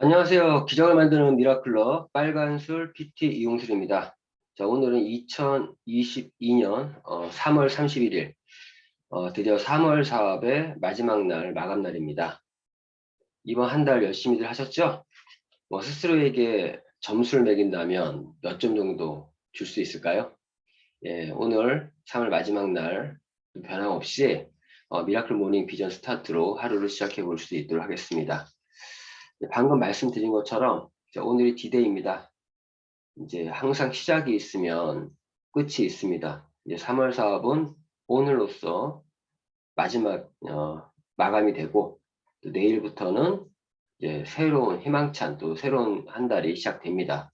안녕하세요. 기적을 만드는 미라클러 빨간술 PT 이용술입니다. 자, 오늘은 2022년 3월 31일, 드디어 3월 사업의 마지막 날, 마감 날입니다. 이번 한 달 열심히들 하셨죠? 뭐 스스로에게 점수를 매긴다면 몇 점 정도 줄 수 있을까요? 예, 오늘 3월 마지막 날 변함없이 미라클 모닝 비전 스타트로 하루를 시작해 볼 수 있도록 하겠습니다. 방금 말씀드린 것처럼 오늘이 디데이입니다. 이제 항상 시작이 있으면 끝이 있습니다. 이제 3월 사업은 오늘로써 마지막 마감이 되고, 또 내일부터는 이제 새로운 희망찬 또 새로운 한 달이 시작됩니다.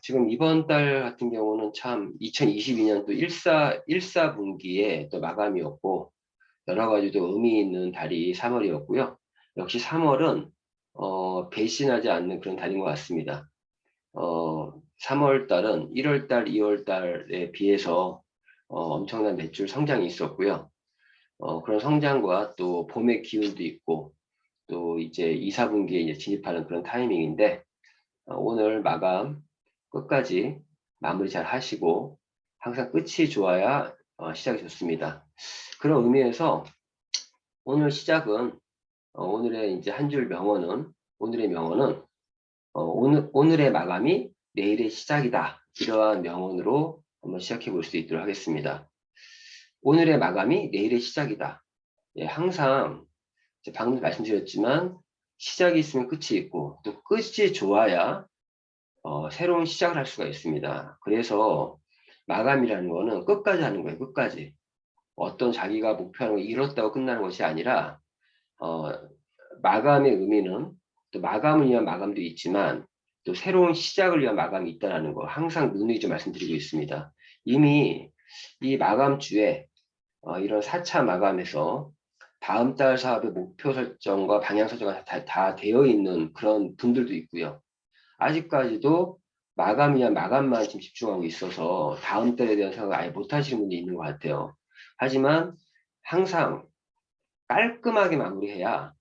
지금 이번 달 같은 경우는 참 2022년 또 1사분기에 또 마감이었고, 여러 가지 또 의미 있는 달이 3월이었고요. 역시 3월은 배신하지 않는 그런 달인 것 같습니다. 3월 달은 1월 달, 2월 달에 비해서 엄청난 매출 성장이 있었고요. 그런 성장과 또 봄의 기운도 있고, 또 이제 2, 4분기에 이제 진입하는 그런 타이밍인데, 오늘 마감 끝까지 마무리 잘 하시고, 항상 끝이 좋아야 시작이 좋습니다. 그런 의미에서 오늘 시작은 오늘의 이제 한 줄 명언은, 오늘의 명언은 오늘의 마감이 내일의 시작이다. 이러한 명언으로 한번 시작해 볼 수 있도록 하겠습니다. 오늘의 마감이 내일의 시작이다. 예, 항상 방금 말씀드렸지만 시작이 있으면 끝이 있고, 또 끝이 좋아야 새로운 시작을 할 수가 있습니다. 그래서 마감이라는 거는 끝까지 하는 거예요. 끝까지. 어떤 자기가 목표하는 걸 이뤘다고 끝나는 것이 아니라 어, 마감의 의미는, 또 마감을 위한 마감도 있지만 또 새로운 시작을 위한 마감이 있다는 거 항상 누누이 좀 말씀드리고 있습니다. 이미 이 마감주에 이런 4차 마감에서 다음 달 사업의 목표 설정과 방향 설정이 다 되어 있는 그런 분들도 있고요. 아직까지도 마감 위한 마감만 지금 집중하고 있어서 다음 달에 대한 생각을 아예 못 하시는 분이 있는 것 같아요. 하지만 항상 깔끔하게 마무리해야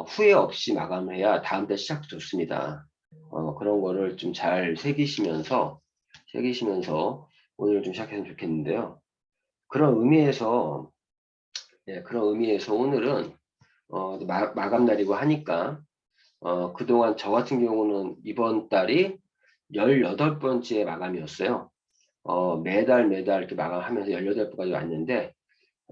후회 없이 마감을 해야 다음 달 시작도 좋습니다. 그런 거를 좀 잘 새기시면서 오늘 좀 시작했으면 좋겠는데요. 그런 의미에서, 예, 그런 의미에서 오늘은 마감 날이고 하니까 그동안 저 같은 경우는 이번 달이 18번째 마감이었어요. 매달 이렇게 마감하면서 18번까지 왔는데,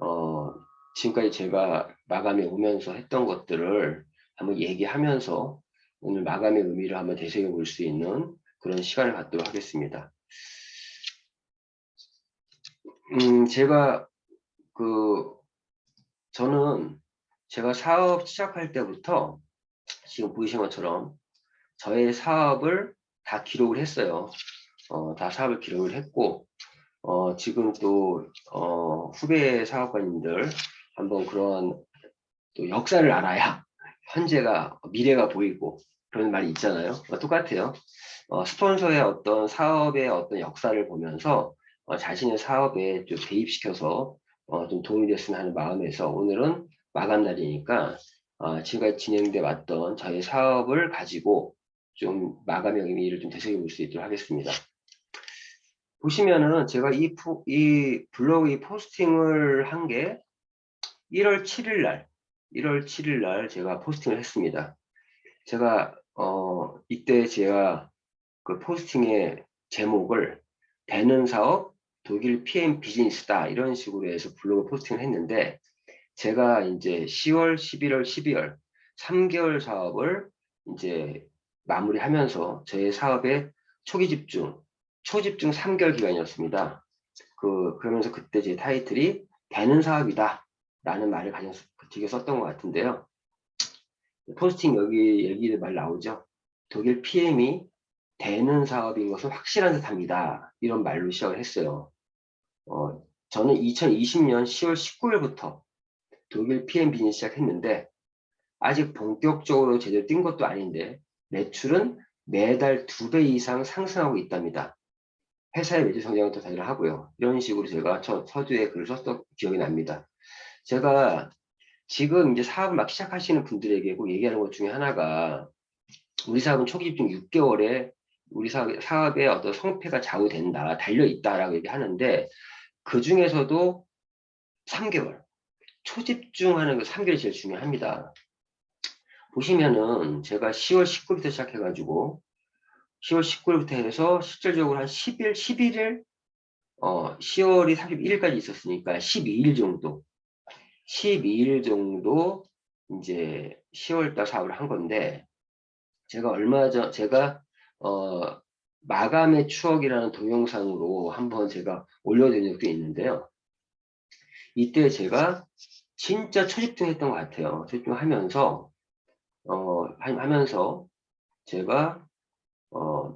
어, 지금까지 제가 마감에 오면서 했던 것들을 한번 얘기하면서 오늘 마감의 의미를 한번 되새겨 볼 수 있는 그런 시간을 갖도록 하겠습니다. 제가 그 저는 제가 사업 시작할 때부터 지금 보이신 것처럼 저의 사업을 다 기록을 했어요. 다 사업을 기록을 했고, 지금 또 후배 사업가님들 한번 그런 또 역사를 알아야 현재가 미래가 보이고 그런 말이 있잖아요. 똑같아요. 스폰서의 어떤 사업의 어떤 역사를 보면서 자신의 사업에 좀 대입시켜서 좀 도움이 됐으면 하는 마음에서 오늘은 마감 날이니까 지금까지 진행돼 왔던 저희 사업을 가지고 좀 마감의 의미를 좀 되새겨 볼 수 있도록 하겠습니다. 보시면은 제가 이 블로그 이 포스팅을 한 게 1월 7일 날, 1월 7일 날 제가 포스팅을 했습니다. 제가 이때 제가 그 포스팅의 제목을 되는 사업 독일 PM 비즈니스다 이런 식으로 해서 블로그 포스팅을 했는데, 제가 이제 10월, 11월, 12월 3개월 사업을 이제 마무리하면서 저의 사업의 초기 집중, 초집중 3개월 기간이었습니다. 그러면서 그때 제 타이틀이 되는 사업이다 라는 말을 가장 되게 썼던 것 같은데요. 포스팅 여기 얘기들 말 나오죠. 독일 PM이 되는 사업인 것은 확실한 듯합니다. 이런 말로 시작을 했어요. 저는 2020년 10월 19일부터 독일 PM 비즈니스 시작했는데 아직 본격적으로 제대로 뛴 것도 아닌데 매출은 매달 2배 이상 상승하고 있답니다. 회사의 매출 성장은 또 대단하고요. 이런 식으로 제가 서두에 글을 썼던 기억이 납니다. 제가 지금 이제 사업을 막 시작하시는 분들에게 꼭 얘기하는 것 중에 하나가 우리 사업은 초기 집중 6개월에 우리 사업의 어떤 성패가 좌우된다, 달려있다라고 얘기하는데 그 중에서도 3개월, 초집중하는 그 3개월이 제일 중요합니다. 보시면은 제가 10월 19일부터 시작해가지고 10월 19일부터 해서 실질적으로 한 10일, 11일, 10월이 31일까지 있었으니까 12일 정도, 12일 정도 이제 10월달 사업을 한 건데 제가 제가 마감의 추억이라는 동영상으로 한번 제가 올려드린 적도 있는데요. 이때 제가 진짜 초집중했던 것 같아요. 초집중하면서 하면서 제가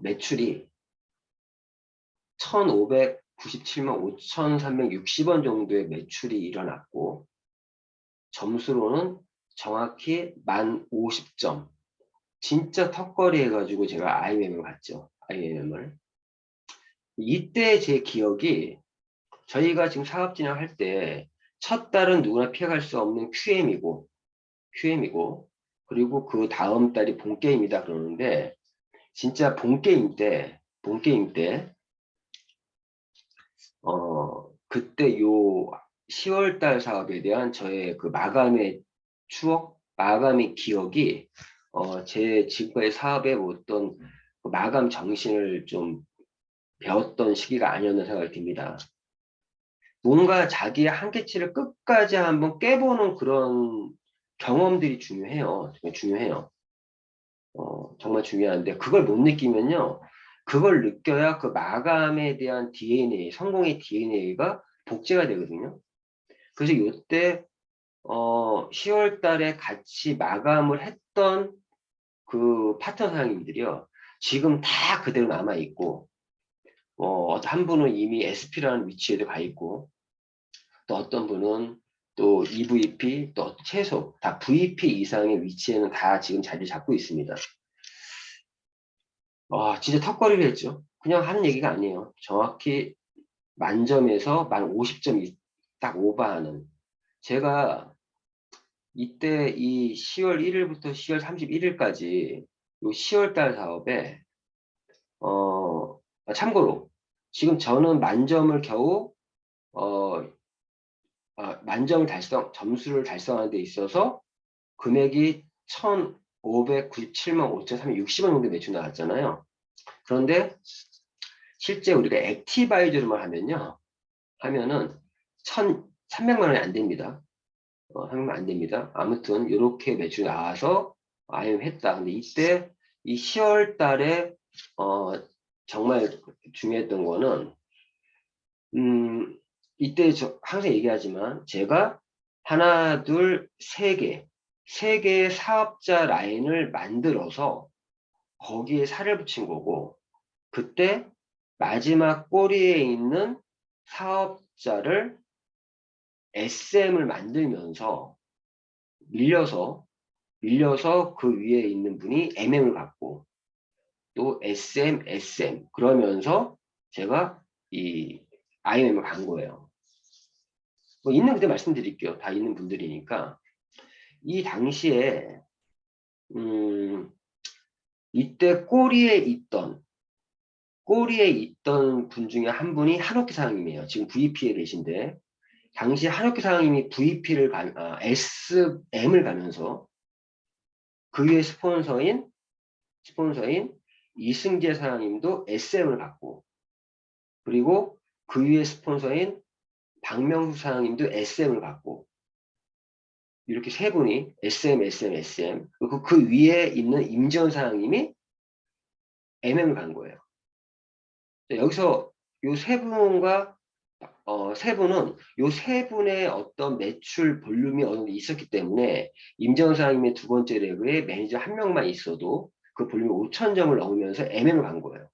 매출이 1,597만 5,360원 정도의 매출이 일어났고 점수로는 정확히 만 50점. 진짜 턱걸이 해가지고 제가 IMM을 갔죠. IMM을. 이때 제 기억이 저희가 지금 사업 진행할 때 첫 달은 누구나 피해갈 수 없는 QM이고 그리고 그 다음 달이 본게임이다 그러는데 진짜 본게임 때 그때 요 10월 달 사업에 대한 저의 그 마감의 추억, 마감의 기억이 제 지금까지 사업의 어떤 그 마감 정신을 좀 배웠던 시기가 아니었나 생각이 듭니다. 뭔가 자기의 한계치를 끝까지 한번 깨보는 그런 경험들이 중요해요. 정말 중요해요. 정말 중요한데 그걸 못 느끼면요. 그걸 느껴야 그 마감에 대한 DNA, 성공의 DNA가 복제가 되거든요. 그래서 이때 10월 달에 같이 마감을 했던 그 파트너 사장님들이요. 지금 다 그대로 남아있고 한 분은 이미 SP라는 위치에도 가 있고 또 어떤 분은 또 EVP 또 최소 다 VP 이상의 위치에는 다 지금 자리 잡고 있습니다. 진짜 턱걸이를 했죠. 그냥 하는 얘기가 아니에요. 정확히 만점에서 만 50점이 딱 오버하는. 제가 이때 이 10월 1일부터 10월 31일까지 요 10월 달 사업에 참고로 지금 저는 만점을 겨우 만점을 점수를 달성하는 데 있어서 금액이 1,597만 5,360원 정도 매출 나왔잖아요. 그런데 실제 우리가 액티바이저로만 하면은 1,300만 원이 안 됩니다. 300만 안 됩니다. 아무튼 이렇게 매출이 나와서 IM 했다. 근데 이때 이 10월 달에 정말 중요했던 거는 이때 저 항상 얘기하지만 제가 하나, 둘, 세 개의 사업자 라인을 만들어서 거기에 살을 붙인 거고 그때 마지막 꼬리에 있는 사업자를 SM을 만들면서 밀려서 그 위에 있는 분이 MM을 갖고 또 SM 그러면서 제가 이 IMM을 간 거예요. 뭐 있는 그대 말씀드릴게요. 다 있는 분들이니까. 이 당시에 이때 꼬리에 있던 분 중에 한 분이 한옥기 사장님이에요. 지금 VP에 계신데 당시 한옥기 사장님이 VP를 SM을 가면서 그 위에 스폰서인 이승재 사장님도 SM을 갖고 그리고 그 위에 스폰서인 박명수 사장님도 SM을 갖고 이렇게 세 분이 SM 그리고 그 위에 있는 임지원 사장님이 MM을 간 거예요. 여기서 요 세 분과 세 분은 요 세 분의 어떤 매출 볼륨이 어느 정도 있었기 때문에 임지원 사장님의 두 번째 레그에 매니저 한 명만 있어도 그 볼륨이 5,000점을 넘으면서 MM을 간 거예요.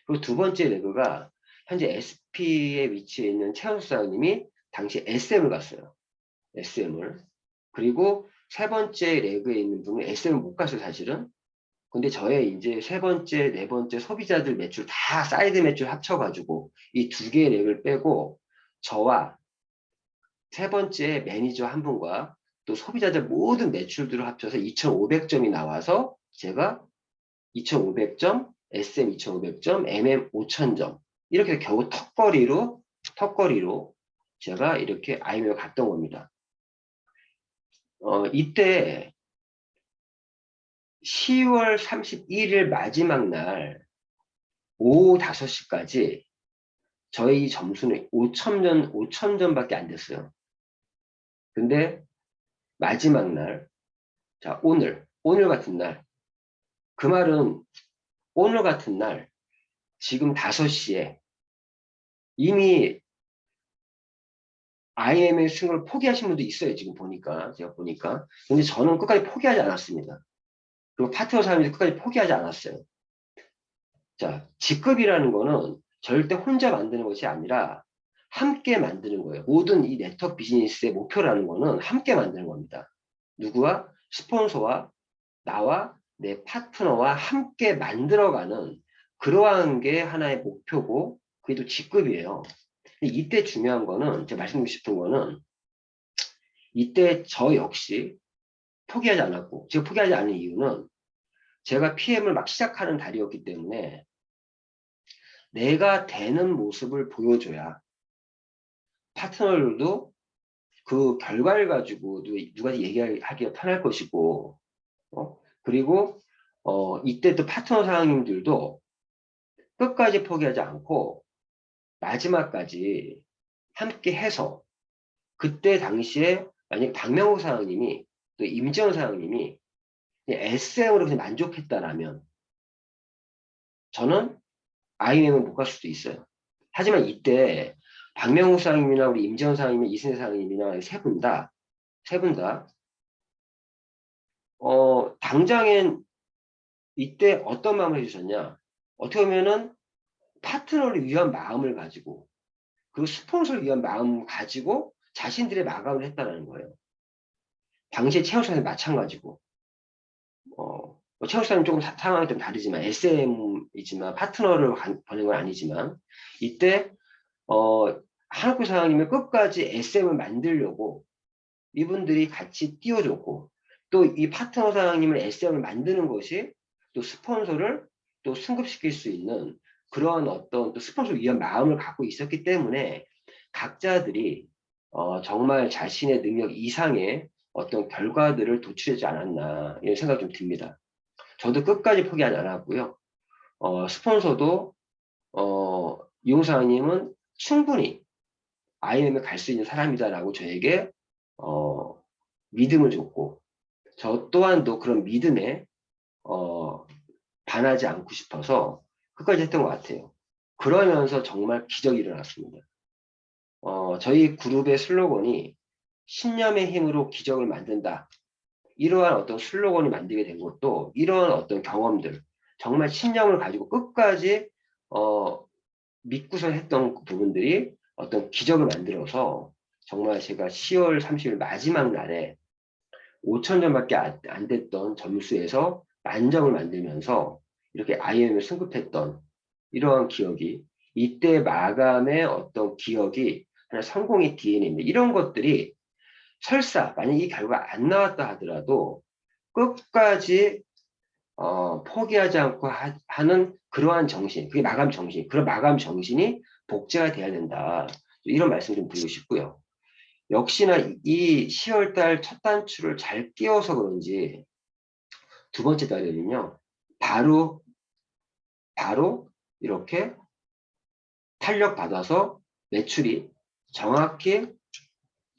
그리고 두 번째 레그가 현재 SP에 위치해 있는 최현수 사장님이 당시 SM을 갔어요. SM을. 그리고 세 번째 레그에 있는 분은 SM을 못 갔어요, 사실은. 근데 저의 이제 세 번째, 네 번째 소비자들 매출 다 사이드 매출 합쳐가지고 이 두 개의 렉을 빼고 저와 세 번째 매니저 한 분과 또 소비자들 모든 매출들을 합쳐서 2,500점이 나와서 제가 2,500점, SM 2,500점, MM 5,000점 이렇게 겨우 턱걸이로 제가 이렇게 IMF에 갔던 겁니다. 이때 10월 31일 마지막 날 오후 5시까지 저희 점수는 5,000점밖에 안 됐어요. 근데 마지막 날, 자, 오늘 같은 날, 그 말은 오늘 같은 날, 지금 5시에 이미 IMF 승을 포기하신 분도 있어요. 지금 보니까, 제가 보니까. 근데 저는 끝까지 포기하지 않았습니다. 그리고 파트너 사람들이 끝까지 포기하지 않았어요. 자, 직급이라는 거는 절대 혼자 만드는 것이 아니라 함께 만드는 거예요. 모든 이 네트워크 비즈니스의 목표라는 거는 함께 만드는 겁니다. 누구와? 스폰서와 나와 내 파트너와 함께 만들어가는 그러한 게 하나의 목표고 그게 또 직급이에요. 이때 중요한 거는 제가 말씀드리고 싶은 거는 이때 저 역시 포기하지 않았고 제가 포기하지 않은 이유는 제가 PM을 막 시작하는 달이었기 때문에 내가 되는 모습을 보여줘야 파트너들도 그 결과를 가지고 누가 얘기하기가 편할 것이고 그리고 이때 또 파트너 사장님들도 끝까지 포기하지 않고 마지막까지 함께 해서 그때 당시에 만약에 박명호 사장님이 또 임지원 사장님이 SM으로 그냥 만족했다라면 저는 IM은 못 갈 수도 있어요. 하지만 이때 박명호 사장님이나 우리 임지원 사장님이 이순재 사장님이나 세 분 다 당장엔 이때 어떤 마음을 해주셨냐? 어떻게 보면은 파트너를 위한 마음을 가지고 그 스폰서를 위한 마음을 가지고 자신들의 마감을 했다는 거예요. 당시에 최우선이 마찬가지고 최우선은 조금 상황이 좀 다르지만 SM이지만 파트너를 보낸 건 아니지만 이때 한학규 사장님이 끝까지 SM을 만들려고 이분들이 같이 띄워줬고 또 이 파트너 사장님을 SM을 만드는 것이 또 스폰서를 또 승급시킬 수 있는 그런 어떤 또 스폰서를 위한 마음을 갖고 있었기 때문에 각자들이 정말 자신의 능력 이상의 어떤 결과들을 도출하지 않았나 이런 생각이 좀 듭니다. 저도 끝까지 포기하지 않았고요. 스폰서도 이용사님은 충분히 IMM에 갈 수 있는 사람이다라고 저에게 믿음을 줬고 저 또한도 그런 믿음에 반하지 않고 싶어서 끝까지 했던 것 같아요. 그러면서 정말 기적이 일어났습니다. 저희 그룹의 슬로건이 신념의 힘으로 기적을 만든다. 이러한 어떤 슬로건을 만들게 된 것도 이러한 어떤 경험들 정말 신념을 가지고 끝까지 믿고서 했던 부분들이 어떤 기적을 만들어서 정말 제가 10월 30일 마지막 날에 5,000점밖에 안 됐던 점수에서 만점을 만들면서 이렇게 IM을 승급했던 이러한 기억이 이때 마감의 어떤 기억이 하나 성공의 DNA입니다. 이런 것들이 설사 만약 이 결과가 안 나왔다 하더라도 끝까지 포기하지 않고 하는 그러한 정신, 그게 마감 정신, 그런 마감 정신이 복제가 돼야 된다. 이런 말씀 좀 드리고 싶고요. 역시나 이 10월달 첫 단추를 잘 끼워서 그런지 두 번째 달에는요, 바로 이렇게 탄력 받아서 매출이 정확히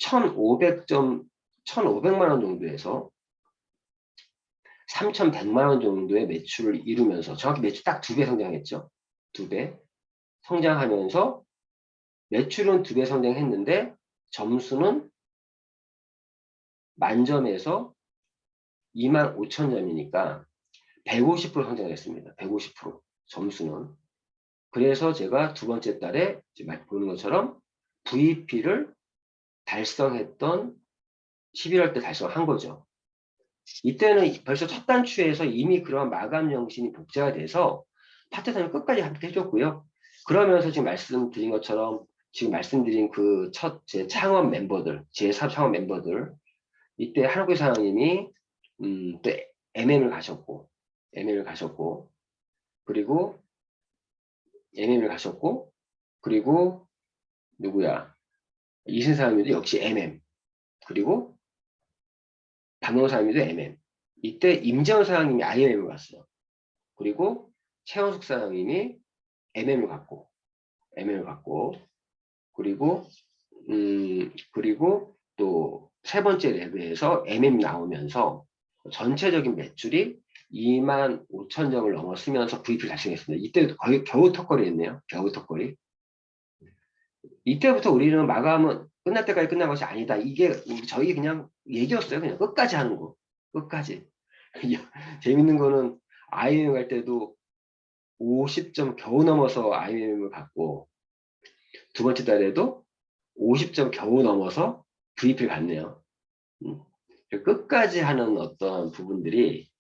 1,500점, 1,500만 원 정도에서 3,100만 원 정도의 매출을 이루면서 정확히 매출 딱 2배 성장했죠. 2배 성장하면서 매출은 2배 성장했는데 점수는 만점에서 25,000점이니까 150% 성장했습니다. 150% 점수는. 그래서 제가 두 번째 달에 보는 것처럼 VP를 달성했던 11월 때 달성한 거죠. 이때는 벌써 첫 단추에서 이미 그런 마감 정신이 복제가 돼서 파트너는 끝까지 함께 해줬고요. 그러면서 지금 말씀드린 것처럼 지금 말씀드린 그 첫 제 창업 멤버들, 제3 창업 멤버들 이때 한국의 사장님이 또 MM을 가셨고, MM을 가셨고, 그리고 MM을 가셨고, 그리고 누구야? 이순 사장님도 역시 MM, 그리고 박명호 사장님도 MM. 이때 임재원 사장님이 IMM을 갔어요. 그리고 최원숙 사장님이 MM을 갔고, MM을 갔고, 그리고 그리고 또 세 번째 레그에서 MM 나오면서 전체적인 매출이 2만 5천 점을 넘어서면서 VP를 달성했습니다. 이때 거의 겨우 턱걸이 했네요. 겨우 턱걸이. 이때부터 우리는 마감은 끝날 때까지 끝난 것이 아니다. 이게 저희 그냥 얘기였어요. 그냥 끝까지 하는 거. 끝까지. 재밌는 거는 IMM 갈 때도 50점 겨우 넘어서 IMM을 갔고, 두 번째 달에도 50점 겨우 넘어서 VP를 갔네요. 끝까지 하는 어떤 부분들이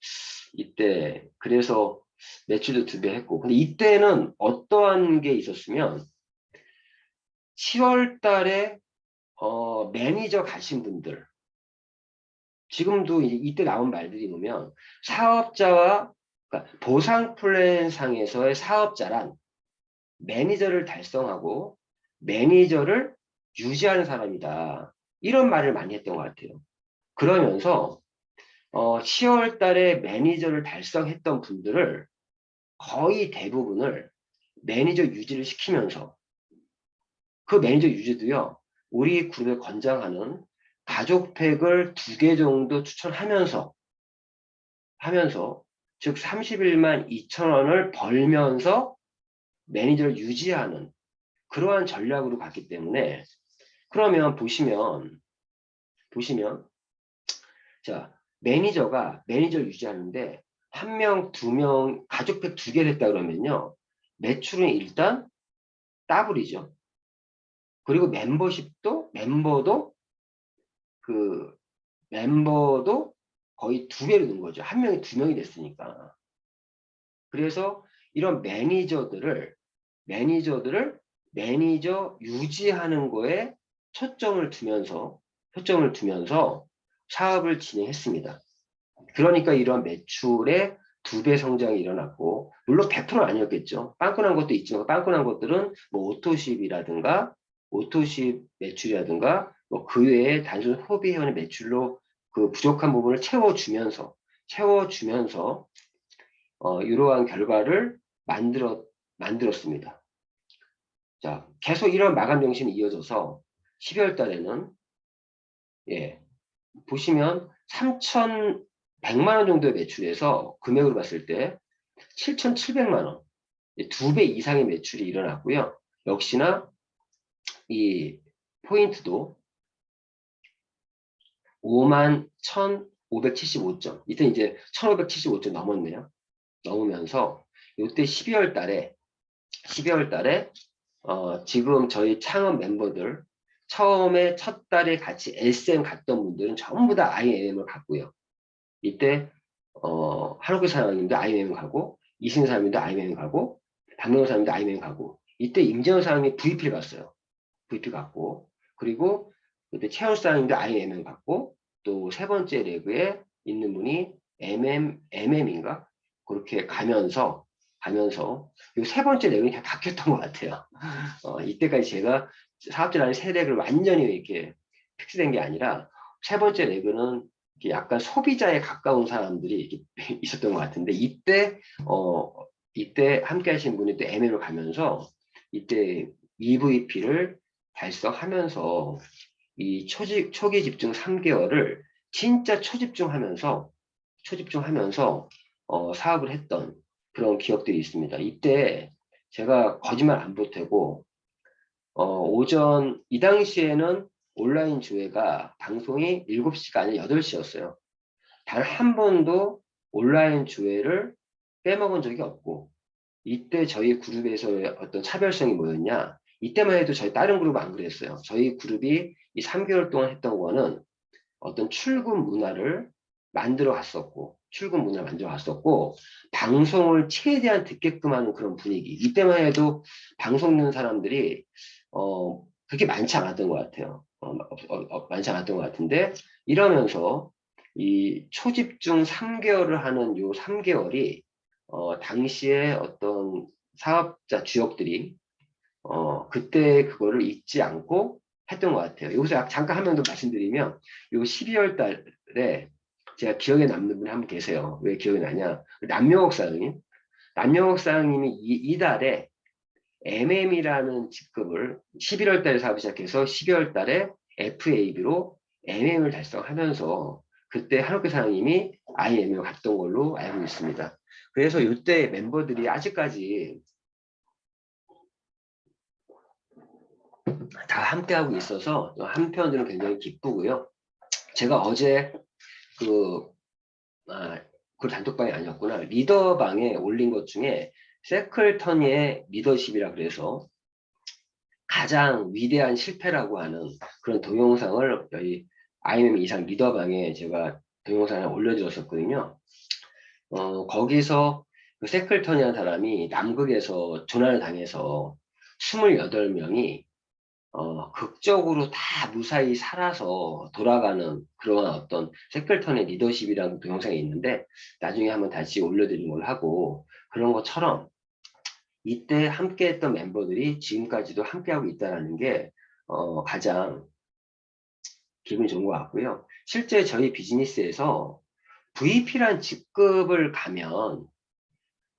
이때 그래서 매출도 2배 했고, 근데 이때는 어떠한 게 있었으면 10월 달에 매니저 가신 분들, 지금도 이때 나온 말들이 보면 사업자와, 그러니까 보상 플랜 상에서의 사업자란 매니저를 달성하고 매니저를 유지하는 사람이다. 이런 말을 많이 했던 것 같아요. 그러면서 10월 달에 매니저를 달성했던 분들을 거의 대부분을 매니저 유지를 시키면서, 그 매니저 유지도요, 우리 그룹에 권장하는 가족팩을 2개 정도 추천하면서 즉 31만 2천 원을 벌면서 매니저를 유지하는 그러한 전략으로 갔기 때문에, 그러면 보시면 자, 매니저가 매니저를 유지하는데 한 명, 두 명, 가족팩 2개를 했다 그러면요, 매출은 일단 더블이죠. 그리고 그 멤버도 거의 2배로 는 거죠. 한 명이 2명이 됐으니까. 그래서 이런 매니저들을 매니저 유지하는 거에 초점을 두면서 사업을 진행했습니다. 그러니까 이런 매출의 2배 성장이 일어났고, 물론 100%는 아니었겠죠. 빵꾸난 것도 있지만, 빵꾸난 것들은 뭐 오토십 매출이라든가 뭐 그 외에 단순 소비 회원의 매출로 그 부족한 부분을 채워주면서 이러한 결과를 만들었습니다. 자, 계속 이런 마감 정신이 이어져서 12월 달에는, 예, 보시면 3,100만 원 정도의 매출에서 금액으로 봤을 때 7,700만 원, 2배 이상의 매출이 일어났고요. 역시나 이 포인트도 5만 1,575점, 이때 이제 1,575점 넘었네요. 넘으면서 이때 12월 달에 지금 저희 창업 멤버들 처음에 첫 달에 같이 SM 갔던 분들은 전부 다 IMM을 갔고요. 이때 한국의 사장님도 IMM 가고, 이승현 사장님도 IMM 가고, 박명호 사장님도 IMM 가고, 이때 임재원 사장님이 VP를 갔어요. VP 갔고, 그리고 그때 최원 사장님도 IMM 갔고, 또 세 번째 레그에 있는 분이 MM인가? 그렇게 가면서 이 세 번째 레그는 그냥 바뀌었던 것 같아요. 이때까지 제가 사업자라는 세 레그를 완전히 이렇게 픽스된 게 아니라, 세 번째 레그는 약간 소비자에 가까운 사람들이 이렇게 있었던 것 같은데, 이때 함께 하신 분이 또 MM을 가면서 이때 EVP를 달성하면서 이 초기 집중 3개월을 진짜 초집중하면서 사업을 했던 그런 기억들이 있습니다. 이때 제가 거짓말 안 보태고 이 당시에는 온라인 조회가 방송이 7시가 아니라 8시였어요. 단 한 번도 온라인 조회를 빼먹은 적이 없고, 이때 저희 그룹에서의 어떤 차별성이 뭐였냐? 이때만 해도 저희 다른 그룹 안 그랬어요. 저희 그룹이 이 3개월 동안 했던 거는 어떤 출근 문화를 만들어 갔었고, 방송을 최대한 듣게끔 하는 그런 분위기. 이때만 해도 방송 듣는 사람들이 그렇게 많지 않았던 것 같아요. 많지 않았던 것 같은데, 이러면서 이 초집중 3개월을 하는 요 3개월이 당시에 어떤 사업자 주역들이 그때 그거를 잊지 않고 했던 것 같아요. 여기서 잠깐 한 번 더 말씀드리면 요 12월 달에 제가 기억에 남는 분 한 분 계세요. 왜 기억이 나냐? 남명옥 사장님. 남명옥 사장님이 이달에 MM이라는 직급을 11월 달에 사업을 시작해서 12월 달에 FAB로 MM을 달성하면서 그때 한옥규 사장님이 IM을 갔던 걸로 알고 있습니다. 그래서 이때 멤버들이 아직까지 다 함께하고 있어서 한편으로는 굉장히 기쁘고요. 제가 어제 그 단톡방이 아니었구나. 리더방에 올린 것 중에 세클터니의 리더십이라 그래서 가장 위대한 실패라고 하는 그런 동영상을 저희 IMM 이상 리더방에 제가 동영상을 올려드렸었거든요. 거기서 그 세클턴이라는 사람이 남극에서 조난을 당해서 28명이 극적으로 다 무사히 살아서 돌아가는 그런 어떤 세클턴의 리더십이라는 동영상이 있는데 나중에 한번 다시 올려드리는 걸 하고 그런 것처럼 이때 함께 했던 멤버들이 지금까지도 함께하고 있다는 게 가장 기분이 좋은 것 같고요. 실제 저희 비즈니스에서 VP란 직급을 가면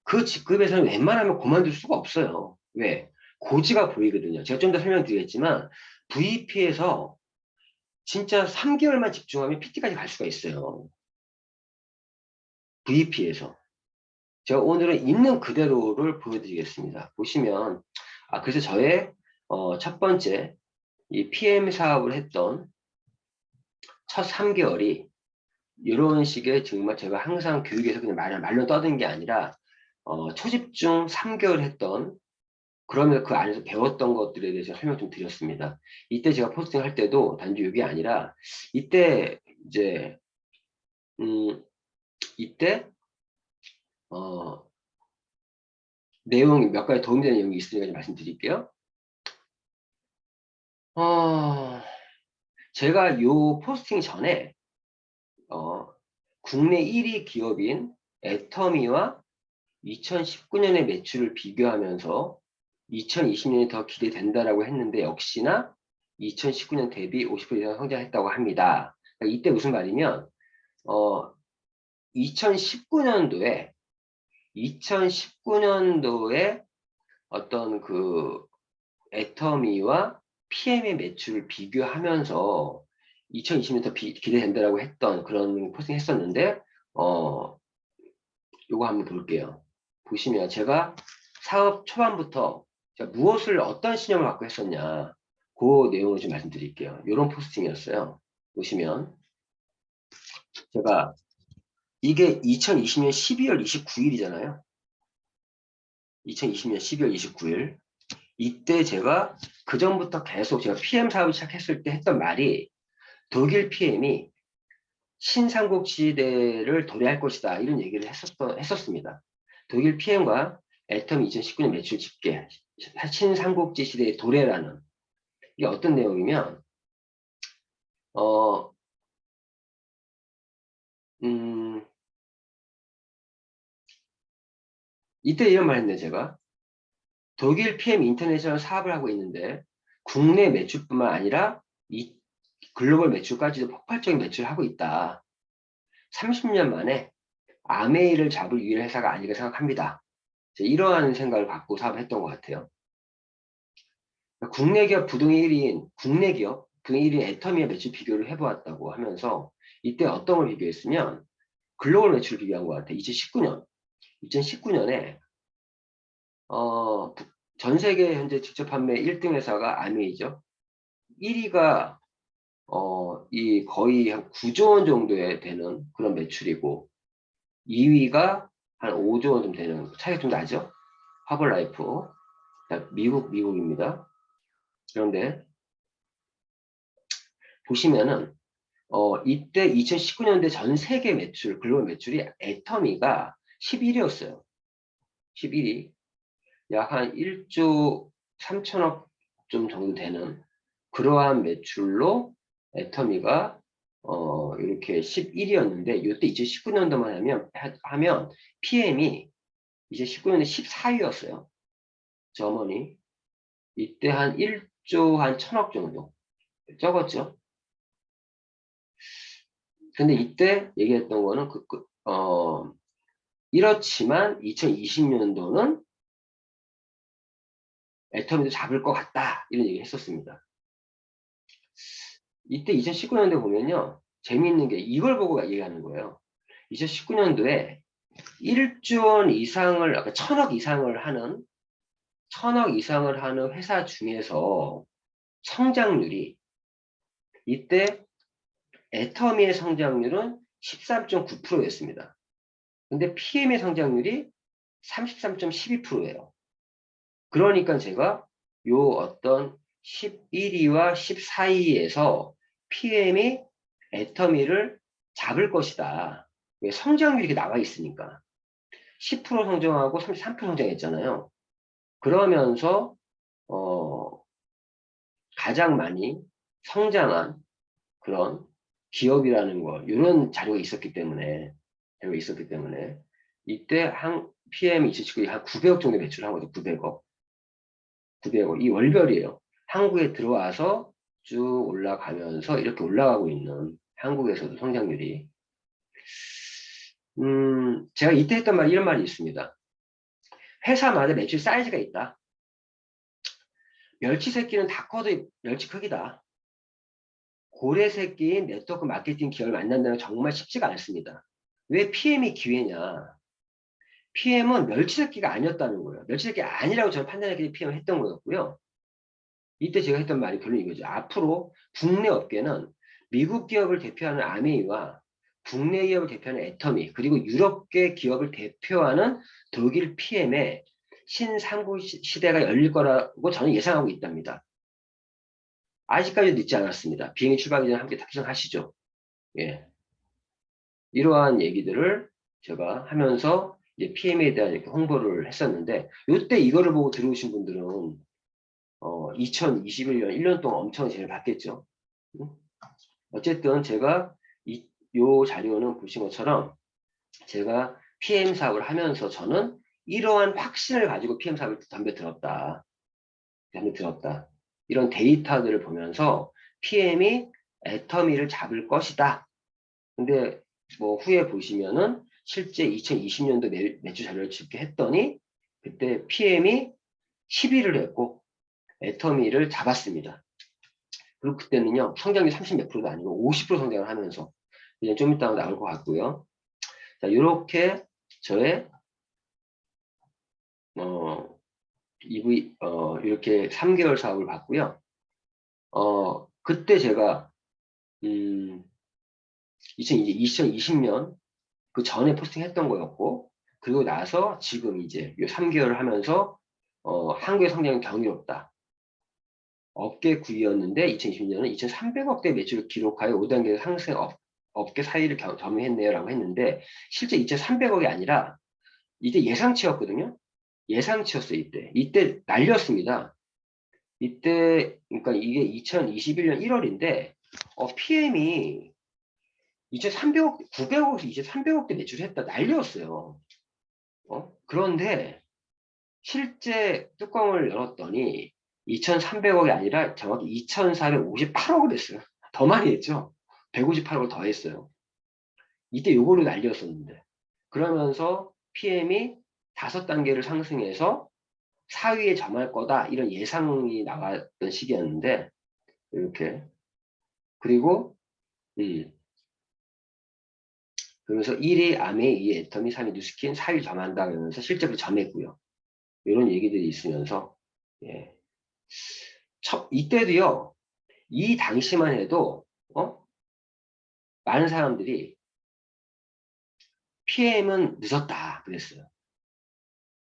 그 직급에서는 웬만하면 그만둘 수가 없어요. 왜? 고지가 보이거든요. 제가 좀 더 설명드리겠지만 VP에서 진짜 3개월만 집중하면 PT까지 갈 수가 있어요. VP에서. 제가 오늘은 있는 그대로를 보여드리겠습니다. 보시면 그래서 저의 첫 번째 이 PM 사업을 했던 첫 3개월이 이런 식의 정말 제가 항상 교육에서 그냥 말로 떠든 게 아니라 초집중 3개월 했던 그러면 그 안에서 배웠던 것들에 대해서 설명 좀 드렸습니다. 이때 제가 포스팅 할 때도 단지 이게 아니라 이때 이제 이때 내용이 몇 가지 도움이 되는 내용이 있으니까 좀 말씀드릴게요. 제가 요 포스팅 전에 국내 1위 기업인 애터미와 2019년의 매출을 비교하면서 2020년이 더 기대된다라고 했는데 역시나 2019년 대비 50% 이상 성장했다고 합니다. 그러니까 이때 무슨 말이면 2019년도에 어떤 그 애터미와 PM의 매출을 비교하면서 2020년 더 기대된다라고 했던 그런 포스팅 했었는데 요거 한번 볼게요. 보시면 제가 사업 초반부터 제가 무엇을 어떤 신념을 갖고 했었냐 그 내용을 좀 말씀드릴게요. 이런 포스팅이었어요. 보시면 제가 이게 2020년 12월 29일이잖아요. 2020년 12월 29일 이때 제가 그 전부터 계속 제가 PM 사업을 시작했을 때 했던 말이 독일 PM이 신삼국지대를 도래할 것이다 이런 얘기를 했었습니다. 독일 PM과 애텀 2019년 매출 집계 신삼국지 시대의 도래라는 이게 어떤 내용이면 이때 이런 말 했네 제가 독일 PM 인터내셔널 사업을 하고 있는데 국내 매출뿐만 아니라 이 글로벌 매출까지도 폭발적인 매출을 하고 있다. 30년 만에 아메이를 잡을 유일한 회사가 아니라 생각합니다. 이러한 생각을 갖고 사업을 했던 것 같아요. 국내 기업 부동의 1위인 국내 기업 부동의 1위인 애터미와 매출 비교를 해보았다고 하면서 이때 어떤 걸 비교했으면 글로벌 매출을 비교한 것 같아요. 2019년에 전 세계 현재 직접 판매 1등 회사가 아메이죠. 1위가 이 거의 한 9조 원 정도 되는 그런 매출이고 2위가 한 5조 원 정도 되는 차이가 좀 나죠. 하버라이프 미국입니다. 그런데 보시면은 이때 2019년대 전 세계 매출 글로벌 매출이 애터미가 11위였어요. 11위 약 한 1조 3천억 좀 정도 되는 그러한 매출로 애터미가 이렇게 11이었는데 이때 2019년도만 하면 PM이 이제 19년에 14위였어요. 점원이. 이때 한 1조 한 1000억 정도. 적었죠. 근데 이때 얘기했던 거는 이렇지만 2020년도는 애터미도 잡을 것 같다. 이런 얘기 했었습니다. 이때 2019년도에 보면요. 재미있는 게 이걸 보고 얘기하는 거예요. 2019년도에 1조 원 이상을, 아까 1000억 이상을 하는, 1000억 이상을 하는 회사 중에서 성장률이 이때 애터미의 성장률은 13.9%였습니다. 근데 PM의 성장률이 33.12%예요. 그러니까 제가 요 어떤 11위와 14위에서 PM이 애터미를 잡을 것이다. 왜 성장률이 이렇게 나와 있으니까. 10% 성장하고 33% 성장했잖아요. 그러면서 가장 많이 성장한 그런 기업이라는 거, 이런 자료가 있었기 때문에, 이때 한 PM 2019에 한 900억 정도 매출을 하거든요. 900억. 900억. 이 월별이에요. 한국에 들어와서 쭉 올라가면서 이렇게 올라가고 있는 한국에서도 성장률이. 제가 이때 했던 말, 이런 말이 있습니다. 회사마다 매출 사이즈가 있다. 멸치 새끼는 다 커도 멸치 크기다. 고래 새끼인 네트워크 마케팅 기업을 만난다는 건 정말 쉽지가 않습니다. 왜 PM이 기회냐? PM은 멸치 새끼가 아니었다는 거예요. 멸치 새끼가 아니라고 저는 판단하기 PM을 했던 거였고요. 이때 제가 했던 말이 결론 이거죠. 앞으로 국내 업계는 미국 기업을 대표하는 아메이와 국내 기업을 대표하는 애터미, 그리고 유럽계 기업을 대표하는 독일 PM의 신상구 시대가 열릴 거라고 저는 예상하고 있답니다. 아직까지 늦지 않았습니다. 비행기 출발하기 전에 함께 탑승하시죠. 예. 이러한 얘기들을 제가 하면서 이제 PM에 대한 이렇게 홍보를 했었는데, 이때 이거를 보고 들어오신 분들은 2021년 1년 동안 엄청 재미를 봤겠죠. 어쨌든 제가 요 자료는 보신 것처럼 제가 PM 사업을 하면서 저는 이러한 확신을 가지고 PM 사업을 덤벼들었다. 이런 데이터들을 보면서 PM이 애터미를 잡을 것이다. 근데 뭐 후에 보시면은 실제 2020년도 매출 자료를 집계했더니 그때 PM이 10위를 했고 애터미를 잡았습니다. 그리고 그때는요 성장률 30 몇 프로도 아니고 50% 성장을 하면서 그냥 좀 이따가 나올 것 같고요. 자, 이렇게 저의 이렇게 3개월 사업을 봤고요. 그때 제가 2020년 그 전에 포스팅했던 거였고, 그리고 나서 지금 이제 요 3개월을 하면서 한국의 성장은 경이롭다. 업계 9위였는데 2020년은 2,300억대 매출을 기록하여 5단계 상승 업계 4위를 점유했네요 라고 했는데, 실제 2,300억이 아니라 이때 예상치였거든요. 예상치였어요. 이때 날렸습니다. 이때 그러니까 이게 2021년 1월인데 PM이 2,300억, 900억에서 2,300억대 매출했다. 날렸어요. 그런데 실제 뚜껑을 열었더니 2,300억이 아니라 정확히 2,458억을 했어요. 더 많이 했죠. 158억을 더 했어요. 이때 요걸로 날렸었는데. 그러면서 PM이 5단계를 상승해서 4위에 점할 거다. 이런 예상이 나왔던 시기였는데, 이렇게. 그리고, 그러면서 1위 아메, 2위 애터미, 3위 뉴스킨, 4위 점한다. 그러면서 실제로 점했고요. 이런 얘기들이 있으면서, 예. 이때도요, 이 당시만 해도, 많은 사람들이 PM은 늦었다. 그랬어요.